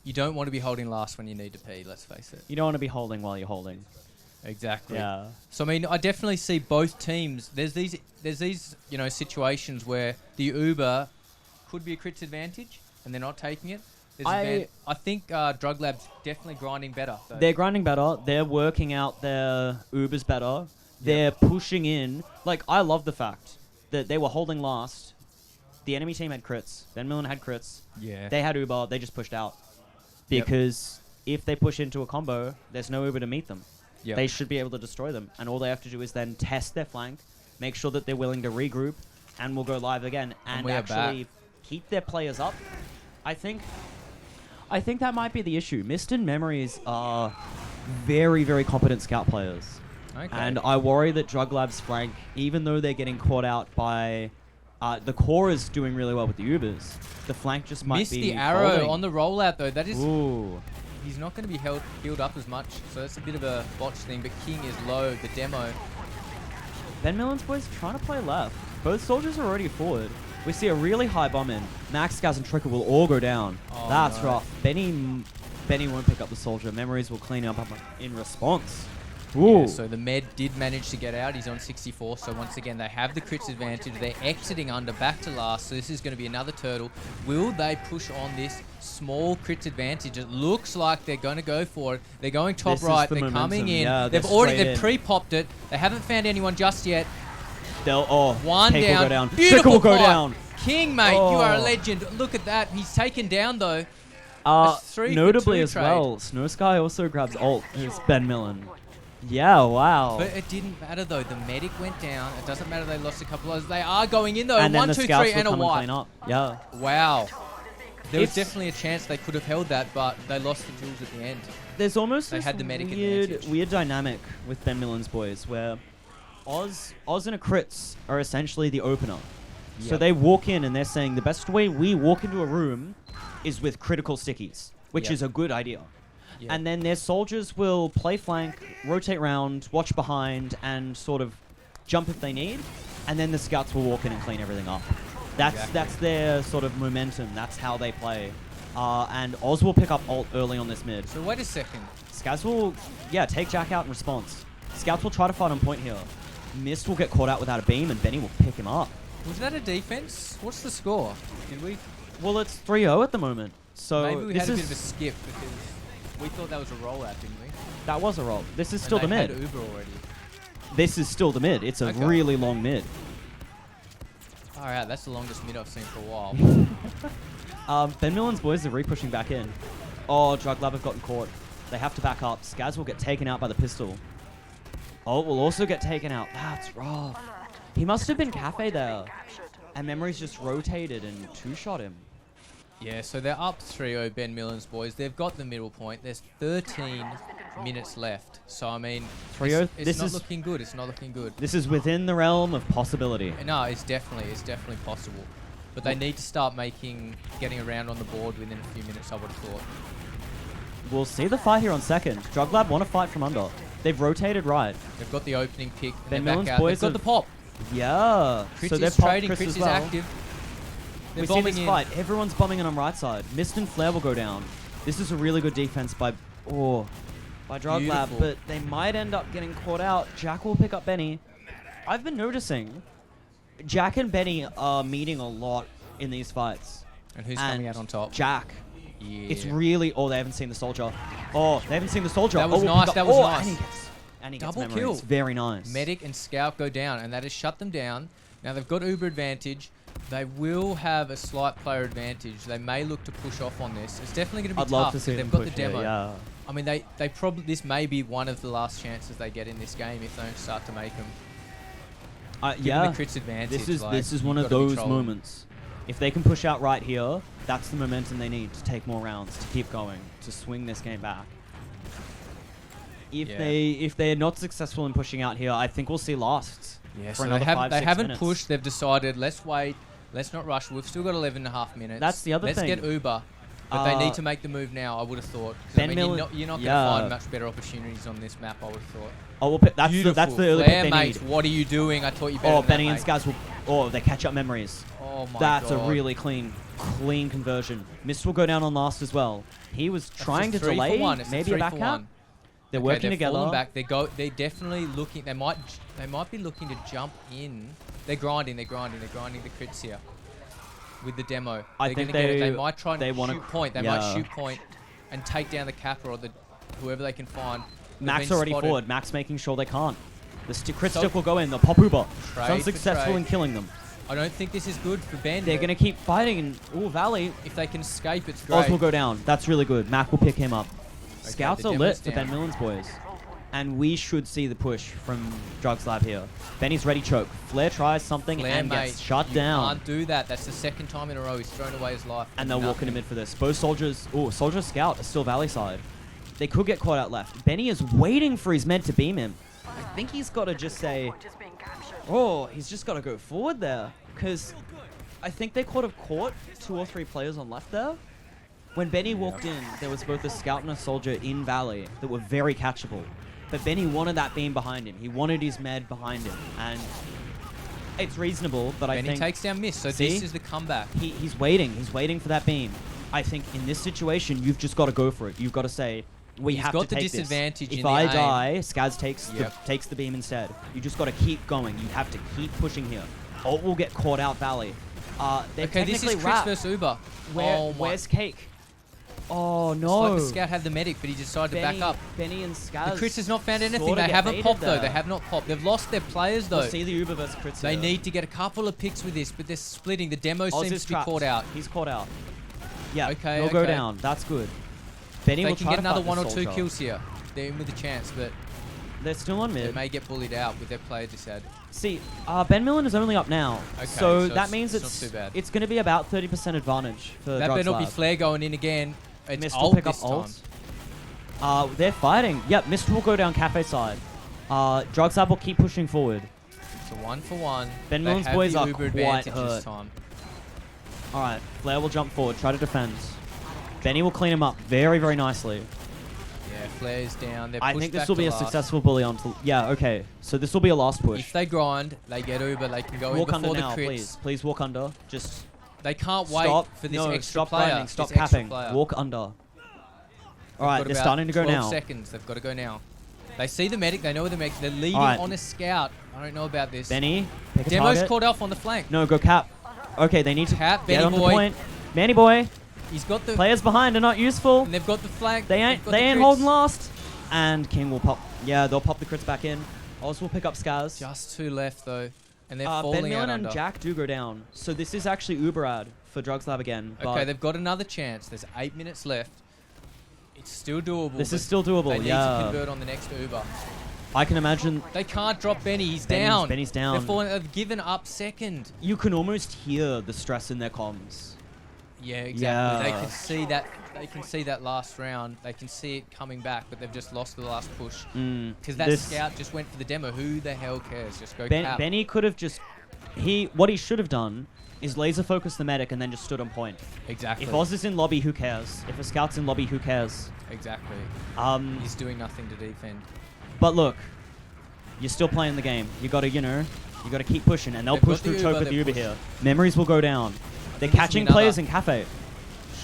You don't want to be holding last when you need to pee, let's face it. You don't want to be holding while you're holding. Exactly. Yeah. So I mean, I definitely see both teams. There's these situations where the Uber could be a crits advantage, and they're not taking it. I think DrugLab's definitely grinding better. Though. They're grinding better. They're working out their Ubers better. They're pushing in. Like, I love the fact that they were holding last. The enemy team had crits. Ben Millen had crits. Yeah. They had Uber. They just pushed out. Because if they push into a combo, there's no Uber to meet them. Yep. They should be able to destroy them. And all they have to do is then test their flank, make sure that they're willing to regroup, and we'll go live again. And we are actually keep their players up. I think that might be the issue. Mist and Memories are very, very competent scout players. Okay. And I worry that DrugLab's flank, even though they're getting caught out by... the core is doing really well with the Ubers. The flank just might Missed be the arrow folding. on the rollout, though. That is... Ooh. He's not going to be healed up as much, so that's a bit of a botch thing. But King is low, the demo. Ben Millen's boys trying to play left. Both soldiers are already forward. We see a really high bomb in. Max, Gaz, and Tricker will all go down. Oh, That's no. rough. Benny won't pick up the soldier. Memories will clean up in response. Ooh. Yeah, so the med did manage to get out. He's on 64, so once again, they have the crits advantage. They're exiting under, back to last, so this is going to be another turtle. Will they push on this small crits advantage? It looks like they're going to go for it. They're going top This is right. the They're momentum. coming in. Yeah, they're they've straight in. pre-popped it. They haven't found anyone just yet. One Cake down. will Will go down. Beautiful Tricker will go fight. down. King, mate, you are a Oh. legend. Look at that. He's taken down, though. A 3 for Notably 2 as trade. well, Snow Sky also grabs ult. It's Ben Millen. Yeah, wow. But it didn't matter, though. The medic went down. It doesn't matter they lost a couple of... They are going in, though. and then 1, the 2, scouts 3, will and a come and wipe. clean up. Yeah. Wow. There was It's- definitely a chance they could have held that, but they lost the jewels at the end. There's almost They this had the medic weird, advantage. weird dynamic with Ben Millen's boys where Oz and a crits are essentially the opener. So Yep. they walk in and they're saying the best way we walk into a room is with critical stickies, which Yep. is a good idea. Yep. And then their soldiers will play flank, rotate round, watch behind, and sort of jump if they need. And then the scouts will walk in and clean everything up. That's their sort of momentum. That's how they play. And Oz will pick up ult early on this mid. So wait a second. Scouts will, take Jack out in response. Scouts will try to fight on point here. Mist will get caught out without a beam, and Benny will pick him up. Was that a defense? What's the score? Did we... Well, it's 3-0 at the moment. So Maybe we this had a is bit of a skip because we thought that was a rollout, didn't we? that was a roll. This is still the And they mid. had Uber already. This is still the mid. It's a Okay. really long mid. Alright, that's the longest mid I've seen for a while. Ben Millen's boys are re-pushing back in. Oh, DrugLab have gotten caught. They have to back up. Skaz will get taken out by the pistol. Oh, will also get taken out. That's rough. He must have been Cafe there. And Memories just rotated and two-shot him. Yeah, so they're up 3-0, Ben Millen's boys. They've got the middle point. There's 13 minutes left. So, I mean, 3-0. it's This not is looking good. It's not looking good. This is within the realm of possibility. No, it's definitely possible. But they need to start getting around on the board within a few minutes, I would have thought. We'll see the fight here on second. DrugLab want to fight from under. They've rotated right. They've got the opening pick. Ben They're Millen's back out. boys They've got have- the pop. Yeah. Chris so they're is popped trading. Chris Chris as is well. active. They're We see bombing this in. fight. Everyone's bombing in on right side. Mist and Flare will go down. This is a really good defense by DrugLab, Beautiful. but they might end up getting caught out. Jack will pick up Benny. I've been noticing Jack and Benny are meeting a lot in these fights. And who's coming out on top? Jack. Yeah. It's really... Oh, they haven't seen the soldier. Oh, they haven't seen the soldier. That was we'll nice, pick up- that was oh, nice. And he gets Double memories. kill. Very nice. Medic and Scout go down, and that has shut them down. Now they've got Uber advantage. They will have a slight player advantage. They may look to push off on this. It's definitely going to be I'd tough. love to see They've them got push the demo. here, yeah. I mean, they probably this may be one of the last chances they get in this game if they don't start to make them. Yeah. The crits advantage. This is like, one you've of gotta those control 'em. moments. If they can push out right here, that's the momentum they need to take more rounds, to keep going, to swing this game back. If they're not successful in pushing out here, I think we'll see lasts. Yeah, for so another they 5-6 haven't minutes. pushed. They've decided, let's wait. Let's not rush. We've still got 11.5 minutes. That's the other let's thing. Let's get Uber. But they need to make the move now, I would have thought. 'Cause, Ben I mean, Millen- you're not going to yeah. find much better opportunities on this map, I would have thought. Oh, we'll pick, that's the Beautiful. early Flare, pick they mate, need. what are you doing? I thought you better Oh, than Benny that, and mate. Skaz will... Oh, they catch up memories. Oh my That's god. a really clean conversion. Mist will go down on last as well. He was That's trying to a 3 for delay, 1. It's maybe a 3 back for out. 1. They're Okay, working they're falling together. back. They're definitely looking. They might be looking to jump in. They're grinding the crits here with the demo. I They're think gonna get it. they might try and wanna- shoot point. They yeah. might shoot point and take down the capper or whoever they can find. They've Max been already spotted. forward. Max making sure they can't. The crit stick will go in. The pop Uber. Trade Sounds for successful trade. in killing them. I don't think this is good for Ben. They're going to keep fighting. And, ooh, Valley. If they can escape, it's great. Oz will go down. That's really good. Mac will pick him up. Okay, Scouts the are demo's lit for Ben down. Millen's boys. And we should see the push from DrugLab here. Benny's ready choke. Flair tries something Flair, and mate, gets shut you down. can't do that. That's the second time in a row he's thrown away his life. And they'll walk into mid for this. Both soldiers, Soldier Scout are still Valley side. They could get caught out left. Benny is waiting for his med to beam him. I think he's got to just say, he's just got to go forward there. Because I think they could have caught 2 or 3 players on left there. When Benny walked in, there was both a Scout and a Soldier in Valley that were very catchable. But Benny wanted that beam behind him. He wanted his med behind him. And it's reasonable, but I Benny think... takes down Miss, so See? this is the comeback. He's waiting. He's waiting for that beam. I think in this situation, you've just got to go for it. You've got to say, we He's have got to the take disadvantage this. in If the I aim. die, Skaz takes Yep. takes the beam instead. You just got to keep going. You have to keep pushing here. Ult will get caught out Valley. They're Okay, this is technically Chris wrapped. versus Uber. Where's Cake? Oh It's no! like the Scout had the medic, but he decided to back up. Benny and Skaz. The Chris has not found anything. sorta They get haven't baited popped, though. there. They have not popped. They've lost their players, though. We'll see the Uber versus Crits They here. need to get a couple of picks with this, but they're splitting. The demo Oz seems is to be trapped. caught out. He's caught out. Yeah, Okay, he'll go okay. down. That's good. Benny They will can try get to another fight 1 the or 2 Soldier. kills here. They're in with a chance, but They're still on they mid. may get bullied out with their player disad. See, Ben Millen is only up now, Okay, so so that means it's not too bad. it's going to be about 30% advantage for That better not be DrugLab. Flair going in again. It's Mist will ult pick up this time. ult. They're fighting. Yep, Mist will go down Cafe side. DrugLab will keep pushing forward. It's a 1-for-1. Ben They Millen's have boys the are Uber quite advantage hurt. this time. All right, Flair will jump forward, try to defend. Benny will clean him up very, very nicely. Yeah, Flair's down. They're I pushed think this back will to be a last. successful bully on to... Yeah, okay. So this will be a last push. If they grind, they get Uber. They can go Walk in under before the now, crits. please. Please walk under. Just They can't wait stop. for this no, extra stop player. grinding. Stop this extra capping. player. Walk under. All They've right, got they're about starting to go 12 now. seconds. They've got to go now. They see the medic. They know where the medic. They're leading Alright. on a scout. I don't know about this. Benny, pick a Demo's target. caught off on the flank. No, go cap. Okay, they need to Cap, get Benny on the boy. point. Manny boy, He's got the. players behind are not useful. And they've got the flank. They They've ain't got they the ain't crits. holding last. And King will pop. Yeah, they'll pop the crits back in. Oz will pick up Skaz. Just 2 left though, and they're Ben falling Millen out and under. Jack do go down. So this is actually Uberad for DrugLab again. Okay, but they've got another chance. There's 8 minutes left. It's still doable. this but is still doable. They need to Yeah, convert on the next Uber. I can imagine. They can't drop Benny. He's down. Benny's down. They've given up second. You can almost hear the stress in their comms. Yeah, exactly. Yeah. They can see that. They can see that last round. They can see it coming back, but they've just lost the last push. Because that scout just went for the demo. Who the hell cares? Just go cap. Benny could have just. What he should have done is laser focus the medic and then just stood on point. Exactly. If Oz is in lobby, who cares? If a scout's in lobby, who cares? Exactly. He's He's doing nothing to defend. But look, you're still playing the game. You gotta, you gotta keep pushing, and they'll They've push got the through choke Uber, with the they've Uber pushed. here. Memories will go down. They're This will catching be another. players in Cafe.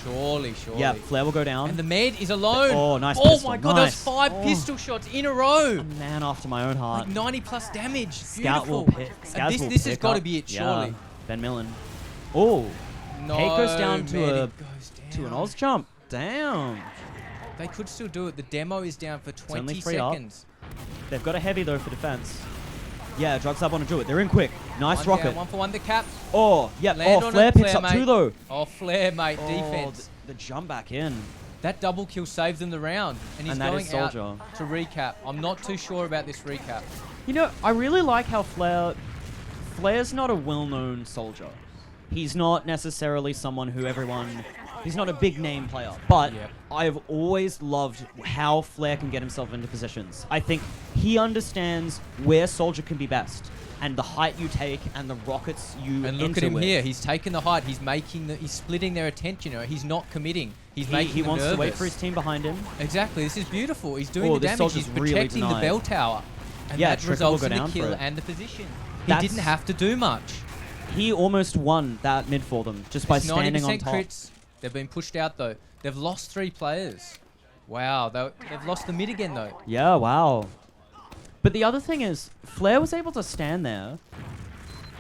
Surely. Yeah, Flair will go down. And the med is alone. Oh, nice Oh pistol, my god, nice. those 5 Oh. pistol shots in a row. A man after my own heart. Like 90 plus damage. Scout Beautiful. will pick. And Skaz will this has pick got to up. be it, Yeah. surely. Ben Millen. Oh, No, Kate goes down to medic goes to an down. Oz jump. Damn. They could still do it. The demo is down for 20 only 3 up. seconds. They've got a heavy though for defense. Yeah, DrugLab want to do it. They're in quick. Nice One rocket. down, 1 for 1 the cap. Oh, yeah. Land Oh, on Flair it, picks Flair, up 2 mate. though. Oh, Flair, mate. Oh, Defense. the jump back in. That double kill saved them the round. And he's And that going is out Soldier. to recap. I'm not too sure about this recap. You know, I really like how Flair's not a well-known soldier. He's not necessarily someone who he's not a big name player, but Yeah. I've always loved how Flair can get himself into positions. I think he understands where Soldier can be best, and the height you take and the rockets you And look enter at him with. here. He's taking the height. He's splitting their attention. You know, he's not committing. He's making He them wants to wait nervous. for his team behind him. Exactly. This is beautiful. He's doing Oh, the this damage. soldier's He's really protecting the denied. bell tower. And Yeah, that Trickle will results go in the down for kill it. and the position. He That's- didn't have to do much. He almost won that mid for them just by It's standing on 90% top. crits. They've been pushed out though. They've lost 3 players. Wow. They've lost the mid again though. Yeah, wow. But the other thing is, Flair was able to stand there,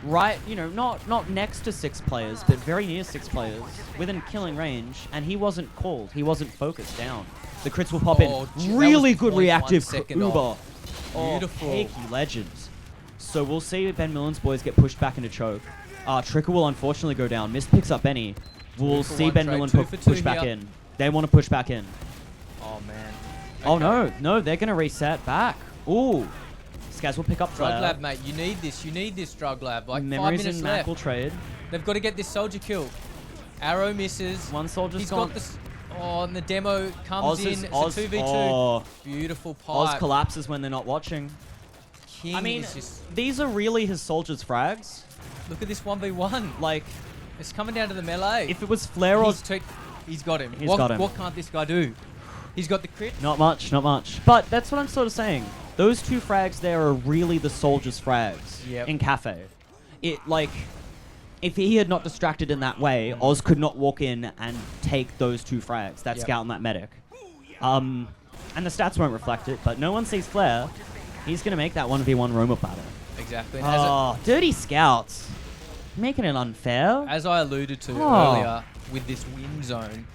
right, not next to 6 players, but very near 6 players, within killing range, and he wasn't called. He wasn't focused down. The crits will pop Oh, in. gee, that Really was good 0.1 reactive second Uber. off. Beautiful. Cakey legends. So we'll see Ben Millen's boys get pushed back into choke. Tricker will unfortunately go down. Mist picks up Benny. We'll see Ben Millen push back in. They want to push back in. Oh, man. Oh, no, they're going to reset back. Ooh. Skaz will pick up DrugLab, mate. You need this, DrugLab. Like, Memories 5 minutes and Mac left. will trade. They've got to get this soldier kill. Arrow misses. One soldier's He's gone. got this. Oh, and the demo comes Oz in. is, It's Oz, a 2v2. oh, Beautiful Oz pipe. collapses when they're not watching. King I mean, is just... these are really his soldiers' frags. Look at this 1v1. Like, It's coming down to the melee. if it was Flare or... He's got him. He's got him. What can't this guy do? He's got the crit. Not much. But that's what I'm sort of saying. Those two frags there are really the soldiers' frags in Cafe. It, like... If he had not distracted in that way, Oz could not walk in and take those two frags, that scout and that medic. And the stats won't reflect it, but no one sees Flare. He's going to make that 1v1 roam-up battle. Exactly. Oh, dirty scouts. Making it unfair. As I alluded to earlier, with this win zone,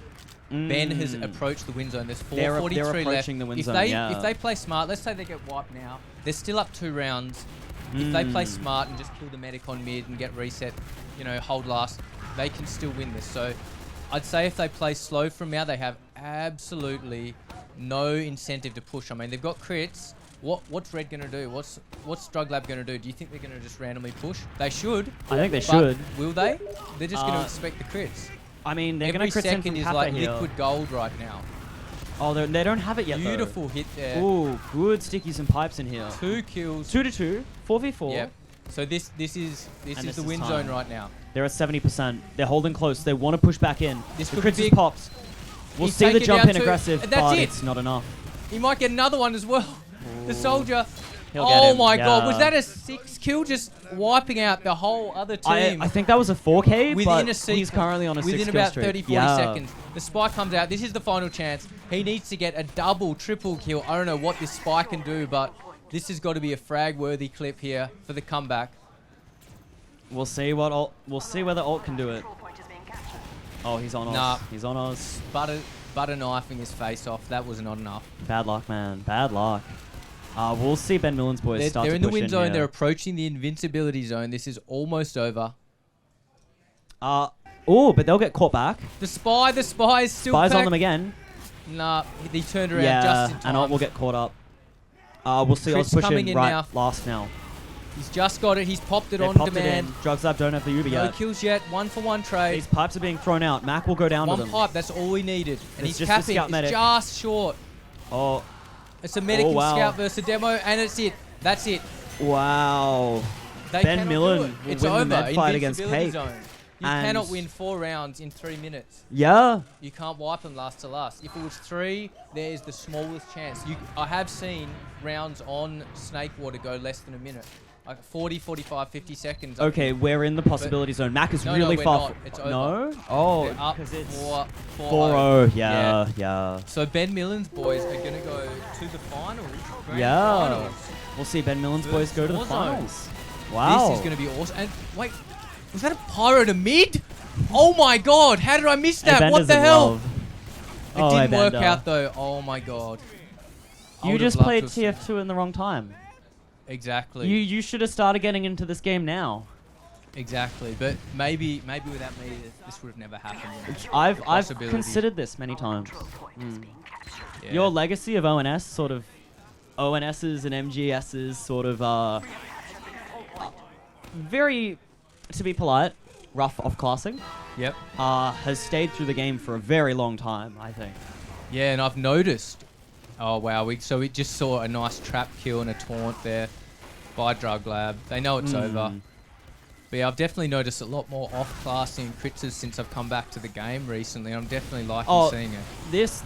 Ben has approached the win zone. There's 4:43 they're left. approaching the win if zone, they yeah. if they play smart, let's say they get wiped now. They're still up 2 rounds. If they play smart and just kill the medic on mid and get reset, hold last, they can still win this. So I'd say if they play slow from now, they have absolutely no incentive to push. I mean, they've got crits. What's Red going to do? What's DrugLab going to do? Do you think they're going to just randomly push? They should. I think they but should. Will they? They're just going to expect the crits. I mean, they're going Every to crit in second from is Cafe like here. liquid gold right now. Oh, they don't have it yet, Beautiful hit there. Ooh, good stickies and pipes in here. 2 kills. 2-2, 4v4. Yep. So this is the win time. zone right now. They're at 70%. They're holding close. They want to push back in. This The could be crits is big. popped. We'll He's see the taken jump down in 2. aggressive, That's but it. it's not enough. He might get another one as well. The soldier. He'll get Oh him, my god, yeah. was that a 6 kill just wiping out the whole other team? I think that was a 4K, within but a sequence, he's currently on a 6 within kill about streak. 30, 40 seconds. The spike comes out. This is the final chance. He needs to get a double, triple kill. I don't know what this spike can do, but this has got to be a frag-worthy clip here for the comeback. We'll see what ult. We'll see whether ult can do it. Oh, he's on Oz. Nah. He's on Oz. Butter knifing his face off. That was not enough. Bad luck, man. Bad luck. We'll see Ben Millen's boys start They're to in the push win zone. here. They're approaching the invincibility zone. This is almost over. Oh, but they'll get caught back. The spy is still Spies back. on them again. Nah, he turned around Yeah, just in time. and ult will get caught up. We'll see Chris Oz push coming in right now. last now. He's just got it. He's popped it They on popped demand. it in. DrugLab don't have the Uber No yet. kills yet. 1-for-1 trade. These pipes are being thrown out. Mac will go down to One them. pipe. That's all we needed. And It's he's just a capping. scout It's medic. just short. Oh, It's a medic Oh, and wow. scout versus a demo, and it's it. That's it. wow. They Ben cannot Millen do it. will It's win the over. med fight against Invincibility Cake. zone. You And- cannot win 4 rounds in 3 minutes. Yeah. You can't wipe them last to last. If it was 3, there is the smallest chance. I have seen rounds on Snakewater go less than a minute. Like 40, 45, 50 seconds. Okay, we're in the possibility zone. Mac is No, really we're far. not. It's over. No? Oh, They're up because it's 4-0. 4-0. Yeah. So Ben Millen's boys are going to go to the finals. Grand Yeah. finals. We'll see Ben Millen's boys go to the Warzone. finals. Wow. This is going to be awesome. And wait, was that a pyro to mid? Oh my god, how did I miss that? Abender's What the in hell? love. It Oh, didn't work Abender. out though. Oh my god. I You would've just loved played to have- TF2 in the wrong time. Exactly. You should have started getting into this game now. Exactly. But maybe without me, this would have never happened. I've Possibility. considered this many times. Yeah. Your legacy of ONS, sort of ONSs and MGSs, sort of very, to be polite, rough off classing, Yep. has stayed through the game for a very long time, I think. Yeah, and I've noticed. Oh wow, we just saw a nice trap kill and a taunt there by DrugLab. They know it's over. But yeah, I've definitely noticed a lot more off-classing crits since I've come back to the game recently. I'm definitely liking seeing it.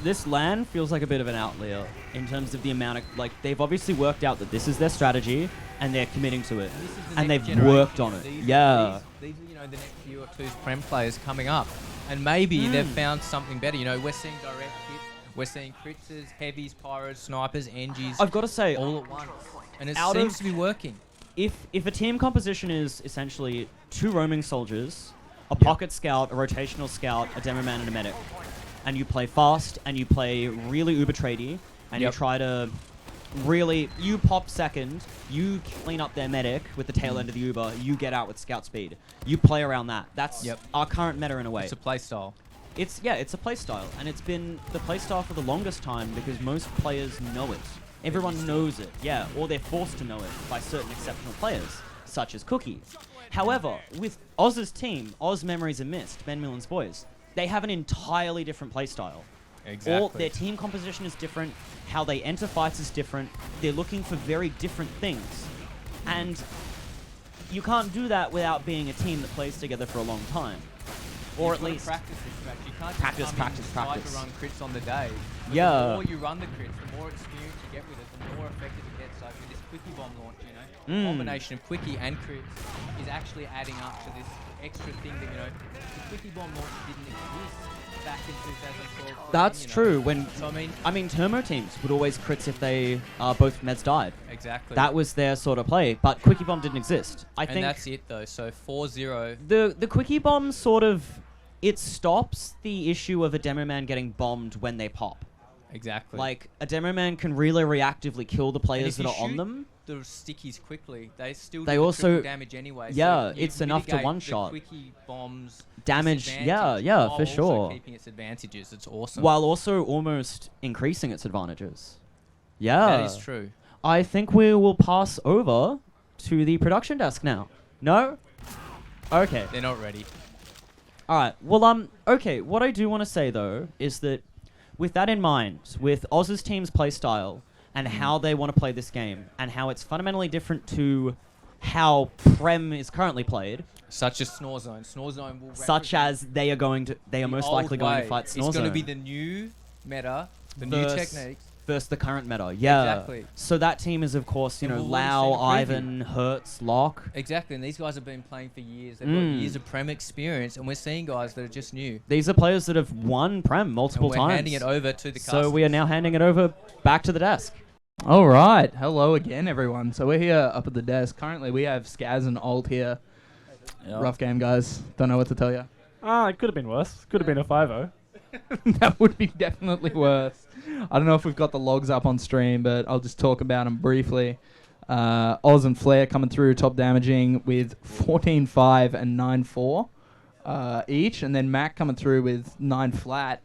This LAN feels like a bit of an outlier in terms of the amount of, like, they've obviously worked out that this is their strategy and they're committing to it. This is the And next they've generation. worked on it. These Yeah. are the next few or two Prem players coming up. And maybe they've found something better. We're seeing direct hits, we're seeing critzers, heavies, pyros, snipers, NGs, I've got to say, all at once. And it out seems of- to be working. if a team composition is essentially 2 roaming soldiers, a pocket scout, a rotational scout, a demo man, and a medic, and you play fast and you play really uber tradey, and you try to really, you pop second, you clean up their medic with the tail end of the Uber, you get out with scout speed. You play around that. That's our current meta in a way. It's a play style. It's a play style, and it's been the play style for the longest time because most players know it. Everyone knows it, or they're forced to know it by certain exceptional players, such as Cookie. However, with Oz's team, Oz Memories and Mist, Ben Millen's boys, they have an entirely different play style. Exactly. Their team composition is different, how they enter fights is different, they're looking for very different things. And you can't do that without being a team that plays together for a long time. Or at least practice this match. You can't practice, just practice. to run crits on the day. But Yeah. The more you run the crits, the more experience you get with it, the more effective it gets. So with this quickie bomb launch, the combination of quickie and crits is actually adding up to this extra thing that the quickie bomb launch didn't exist back in 2012. That's true. So I mean, Termo teams would always crits if they both meds died. Exactly. That was their sort of play, but Quickie Bomb didn't exist. I and think that's it though. So 4-0. the Quickie Bomb sort of it stops the issue of a demo man getting bombed when they pop. Exactly. Like a demo man can really reactively kill the players that are on them. The stickies quickly. They still They do the also- triple damage anyway. Yeah, so you it's enough to mitigate one-shot. the quickie bombs Damage, disadvantage yeah, while for also sure. keeping its advantages. It's awesome. While also almost increasing its advantages. Yeah. That is true. I think we will pass over to the production desk now. No? Okay. They're not ready. Alright, well, okay, what I do want to say, though, is that with that in mind, with Oz's team's playstyle, and how they want to play this game, and how it's fundamentally different to how Prem is currently played, Such as Snore Zone. Snore Zone will such as they are most likely going to fight Snore It's going to Zone be the new meta, the new versus- techniques. versus the current meta. Yeah. Exactly. So that team is, of course, And we've already Lau, seen a preview. Ivan, Hertz, Locke. Exactly, and these guys have been playing for years. They've got years of Prem experience, and we're seeing guys that are just new. These are players that have won Prem multiple And we're times. handing it over to the So we are now handing it over back to the desk. All right. Hello again, everyone. So we're here up at the desk. Currently, we have Skaz and Alt here. Rough game, guys. Don't know what to tell you. It could have been worse. Could have been a 5-0. That would be definitely worse. I don't know if we've got the logs up on stream, but I'll just talk about them briefly. Oz and Flair coming through, top damaging with 14-5 and 9-4 each, and then Mac coming through with 9 flat.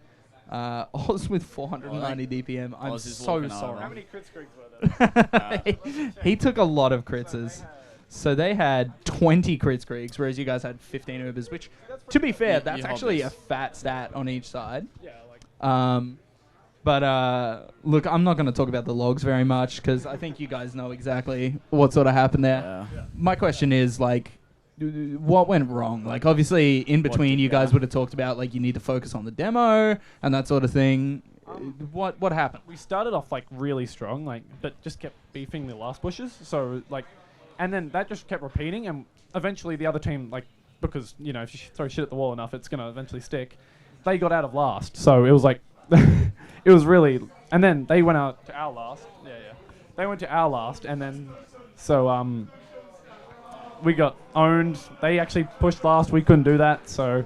Oz with 490 DPM. I'm Oz is so walking sorry. over. How many crit streaks were there? He took a lot of critzes. So they had 20 crit streaks, whereas you guys had 15 Ubers, which, to be fair, that's you actually hobbits. a fat stat on each side. Yeah, like But look, I'm not going to talk about the logs very much because I think you guys know exactly what sort of happened there. Yeah. My question is, like, what went wrong? Like, obviously, in between, you guys would have talked about, like, you need to focus on the demo and that sort of thing. What happened? we started off like really strong, like, but just kept beefing the last bushes. So like, and then that just kept repeating, and eventually the other team, like, because if you throw shit at the wall enough, it's gonna eventually stick. They got out of last, so it was like, it was really, and then they went out to our last. Yeah. They went to our last, and then so we got owned. They actually pushed last. We couldn't do that, so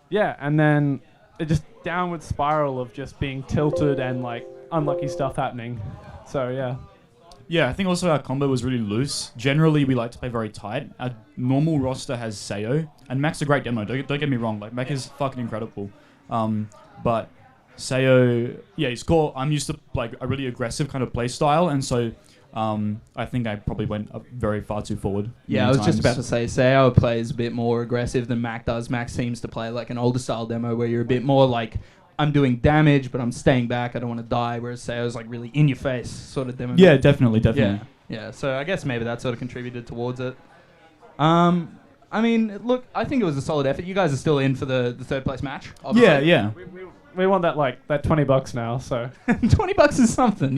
yeah, and then it just downward spiral of just being tilted and like unlucky stuff happening. So yeah. Yeah, I think also our combo was really loose. Generally, we like to play very tight. Our normal roster has Sayo, and Mac's a great demo. Don't get me wrong. Like, Mac is fucking incredible. But Sayo, yeah, he's got. I'm used to like a really aggressive kind of play style, and so I think I probably went very far too forward. Yeah, I many was just times. about to say, Sayo plays a bit more aggressive than Mac does. Mac seems to play like an older style demo where you're a bit more like, I'm doing damage, but I'm staying back. I don't want to die. Whereas Sayo's like really in your face sort of demo. Yeah, definitely. Yeah. So I guess maybe that sort of contributed towards it. I mean, look, I think it was a solid effort. You guys are still in for the third place match. Obviously. Yeah. We want that that $20 now. So $20 is something,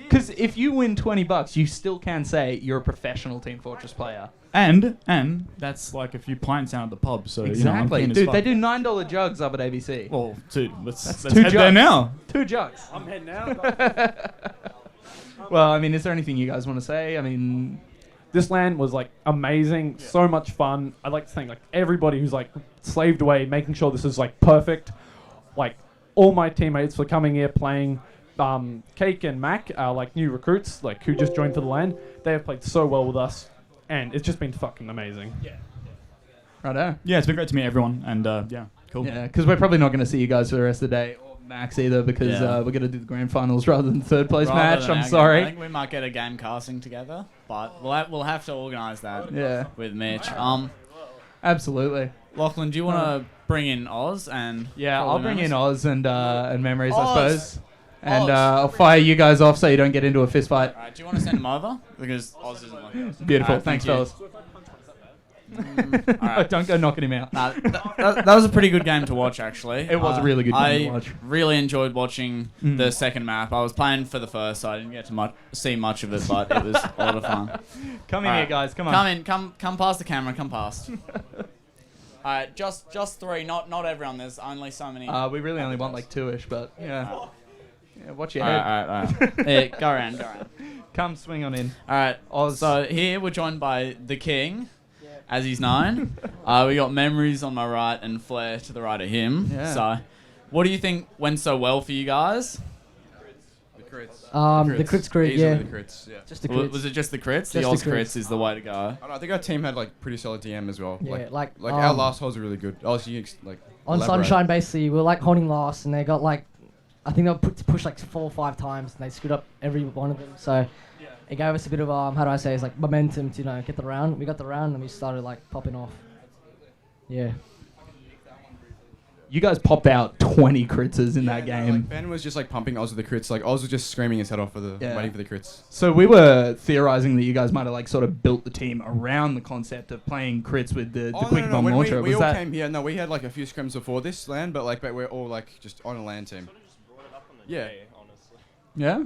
because if you win $20, you still can say you're a professional Team Fortress player. And that's like a few pints down at the pub. So Exactly, I'm dude. They do $9 jugs up at ABC. Well, dude, let's two head there jugs. now. 2 jugs. I'm heading out. Well, I mean, is there anything you guys want to say? I mean, This LAN was like amazing, so much fun. I'd like to thank like everybody who's like slaved away making sure this is like perfect. Like all my teammates for coming here, playing, Cake and Mac are like new recruits, like who just joined for the LAN. They have played so well with us, and it's just been fucking amazing. Righto. Yeah, it's been great to meet everyone, and yeah, cool. Yeah, because we're probably not going to see you guys for the rest of the day, or Max either, because we're going to do the grand finals rather than third place match. I'm sorry. I think we might get a game casting together, but we'll have to organise that with Mitch. Absolutely. Lachlan, do you want to bring in Oz and? Yeah, I'll bring Memories? in Oz and Memories, I Oz! suppose. And Oz. I'll fire you guys off so you don't get into a fist fight. Alright, do you want to send him over? Because Oz isn't like us. Beautiful. Alright, Thanks, thank you. fellas. Alright. Don't go knocking him out. Nah, that was a pretty good game to watch, actually. It was a really good game to watch. I really enjoyed watching the second map. I was playing for the first, so I didn't get to see much of it, but it was a lot of fun. Come in here, guys. Come on. Come in. Come past the camera. Come past. Alright, just three. Not everyone. There's only so many. We really only want like 2-ish, but yeah. Yeah, watch your head. Alright. Yeah, go around. Come swing on in. Alright, Oz. so here we're joined by the King, as he's known. We got Memories on my right and Flair to the right of him. Yeah. So, what do you think went so well for you guys? The crits. The crits group, Easily yeah. the crits, yeah. Just the crits. Was it just the crits? Just The the Oz crits. crits is the way to go. I don't know, I think our team had like pretty solid DM as well. Yeah, like, our last holes were really good. Oz, you like on elaborate. Sunshine, basically, we were like holding last, and they got like, I think they were pushed like 4 or 5 times, and they screwed up every one of them. So it gave us a bit of how do I say, it's like momentum to get the round. We got the round, and we started like popping off. Yeah. You guys popped out 20 critters in that No, game. like, Ben was just like pumping Oz with the crits. Like Oz was just screaming his head off for the waiting for the crits. So we were theorizing that you guys might have like sort of built the team around the concept of playing crits with the quick bomb When launcher. we Was all that? came here. No, we had like a few scrims before this LAN, but we're all like just on a LAN team. Yeah. Yeah.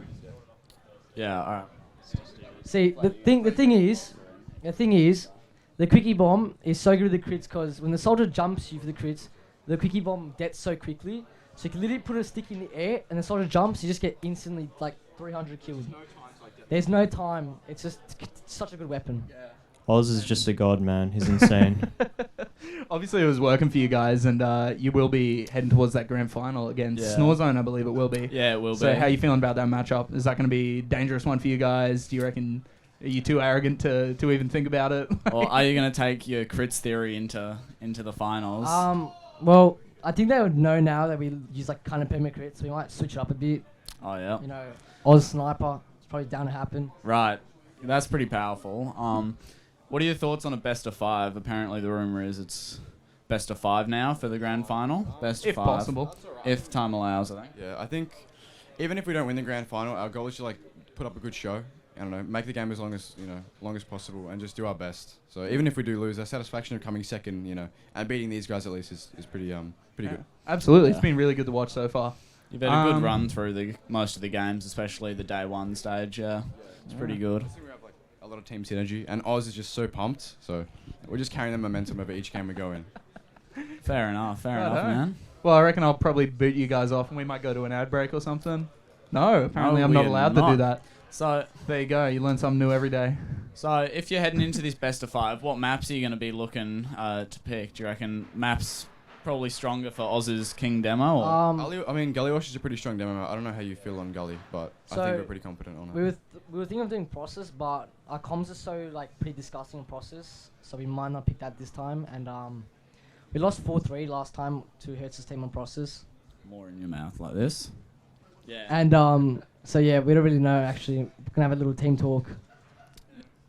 Yeah. All right. See, the thing is, the quickie bomb is so good with the crits because when the soldier jumps you for the crits, the quickie bomb gets so quickly. So you can literally put a stick in the air and the soldier jumps, you just get instantly like 300 kills. There's no time. It's just such a good weapon. Oz is just a god, man. He's insane. Obviously, it was working for you guys, and you will be heading towards that grand final against Snorzone, I believe it will be. Yeah, it will be. So how are you feeling about that matchup? Is that going to be a dangerous one for you guys? Do you reckon... Are you too arrogant to even think about it? Or are you going to take your crits theory into the finals? Well, I think they would know now that we use like kind of permit crits, so we might switch it up a bit. Oh, yeah. Oz Sniper, it's probably down to happen. Right. That's pretty powerful. What are your thoughts on a best of 5? Apparently the rumour is it's best of 5 now for the grand final. Best If of 5. possible. If time allows, I think. Yeah, I think even if we don't win the grand final, our goal is to like put up a good show. I don't know, make the game as long as possible, and just do our best. So even if we do lose, our satisfaction of coming second, and beating these guys at least is pretty good. Absolutely, it's been really good to watch so far. You've had a good run through most of the games, especially the day 1 stage. It's pretty good. I think we have like a lot of team synergy, and Oz is just so pumped. So we're just carrying the momentum over each game we go in. Fair enough, man. Well, I reckon I'll probably boot you guys off, and we might go to an ad break or something. No, apparently I'm not allowed to do that. So there you go. You learn something new every day. So if you're heading into this best of 5, what maps are you going to be looking to pick? Do you reckon maps probably stronger for Oz's King demo? Or? Gully Wash is a pretty strong demo. I don't know how you feel on Gully, but I think we're pretty confident on it. We were thinking of doing process, but our comms are so pretty disgusting in process, so we might not pick that this time. And we lost 4-3 last time to Hertz's team on process. More in your mouth like this. Yeah. And so yeah, we don't really know actually. We're gonna have a little team talk.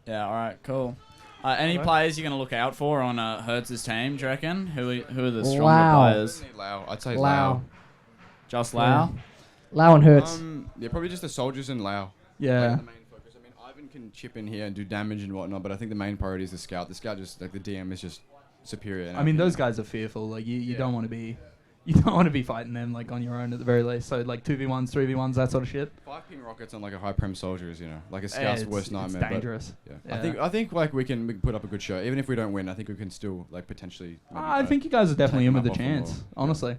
Yeah, alright, cool. Any players you're going to look out for on Hertz's team, do you reckon? Who are the stronger players? Lau. I'd say Lau. Just Lau? Yeah. Lau and Hertz. Yeah, probably just the soldiers and Lau. Yeah. Like the main focus. I mean, Ivan can chip in here and do damage and whatnot, but I think the main priority is the scout. The scout just, the DM is just superior. I mean, those guys are fearful. Like, you don't want to be... You don't want to be fighting them on your own at the very least. So 2v1s, 3v1s, that sort of shit. 5 ping rockets on a high prem soldier is like a scout's worst nightmare. It's dangerous. But, yeah. I think we can put up a good show. Even if we don't win, I think we can still potentially. I think you guys are definitely in with a chance. Honestly,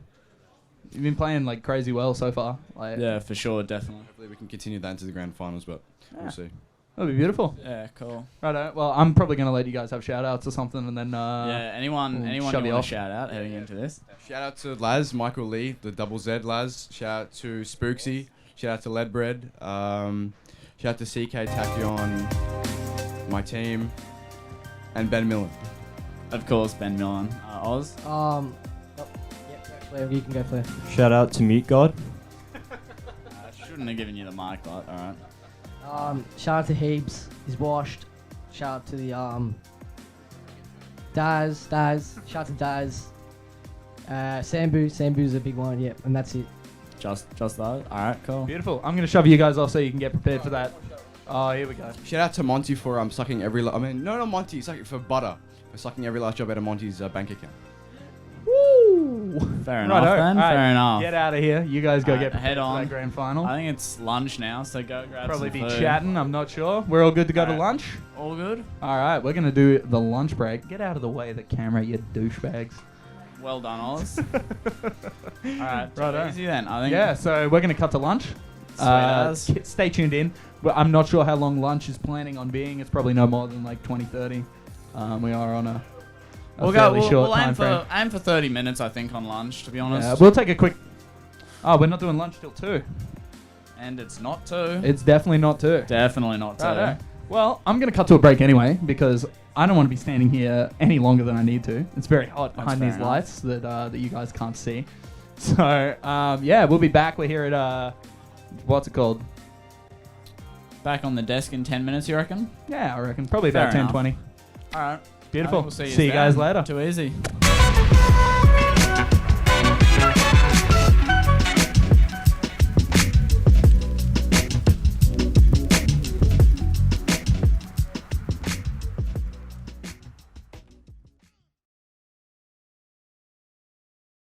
you've been playing crazy well so far. Yeah, for sure, definitely. Hopefully we can continue that into the grand finals, but we'll see. That'll be beautiful. Yeah, cool. Righto. Well, I'm probably going to let you guys have shout-outs or something, and then... anyone you want to shout out heading into this? Shout out to Laz, Michael Lee, the double Z Laz. Shout out to Spooksy, Shout out to Leadbread. Shout out to CK Tachyon, my team, and Ben Millen. Of course, Ben Millen. Oz? Yep, go Flair. You can go Flair. Shout out to Meat God. I shouldn't have given you the mic, but alright. Shout out to Heebs. He's washed. Shout out to the Daz. Shout out to Daz. Sambu's a big one. Yep, and that's it. Just that. Alright, cool. Beautiful. I'm going to shove you guys off so you can get prepared for that. Oh, here we go. Shout out to Monty for sucking every. Not Monty. It's like for butter for sucking every last job out of Monty's bank account. Woo! Fair enough, then. Right, Fair enough. Get out of here. You guys go get head prepared for on. that grand final. I think it's lunch now, so go grab Probably some be food. chatting. I'm not sure. We're all good to go to Alright. lunch. All good? All right, we're gonna do the lunch break. Get out of the way of the camera, you douchebags. Well done, Oz. Alright, Righto. easy then. I think. Yeah, so we're gonna cut to lunch. As. Stay tuned in. I'm not sure how long lunch is planning on being. It's probably no more than like 20-30. We are on a fairly short time frame. aim for 30 minutes, I think, on lunch, to be honest. Yeah, we'll take a quick. Oh, we're not doing lunch till 2. And it's not 2. It's definitely not 2. Definitely not 2. Righto. Well, I'm going to cut to a break anyway because I don't want to be standing here any longer than I need to. It's very hot behind fair these enough. lights that you guys can't see. So, yeah, we'll be back. We're here at, what's it called? Back on the desk in 10 minutes, you reckon? Yeah, I reckon. Probably about Fair 10-20. Alright. Beautiful. We'll see you guys then. later. Too easy.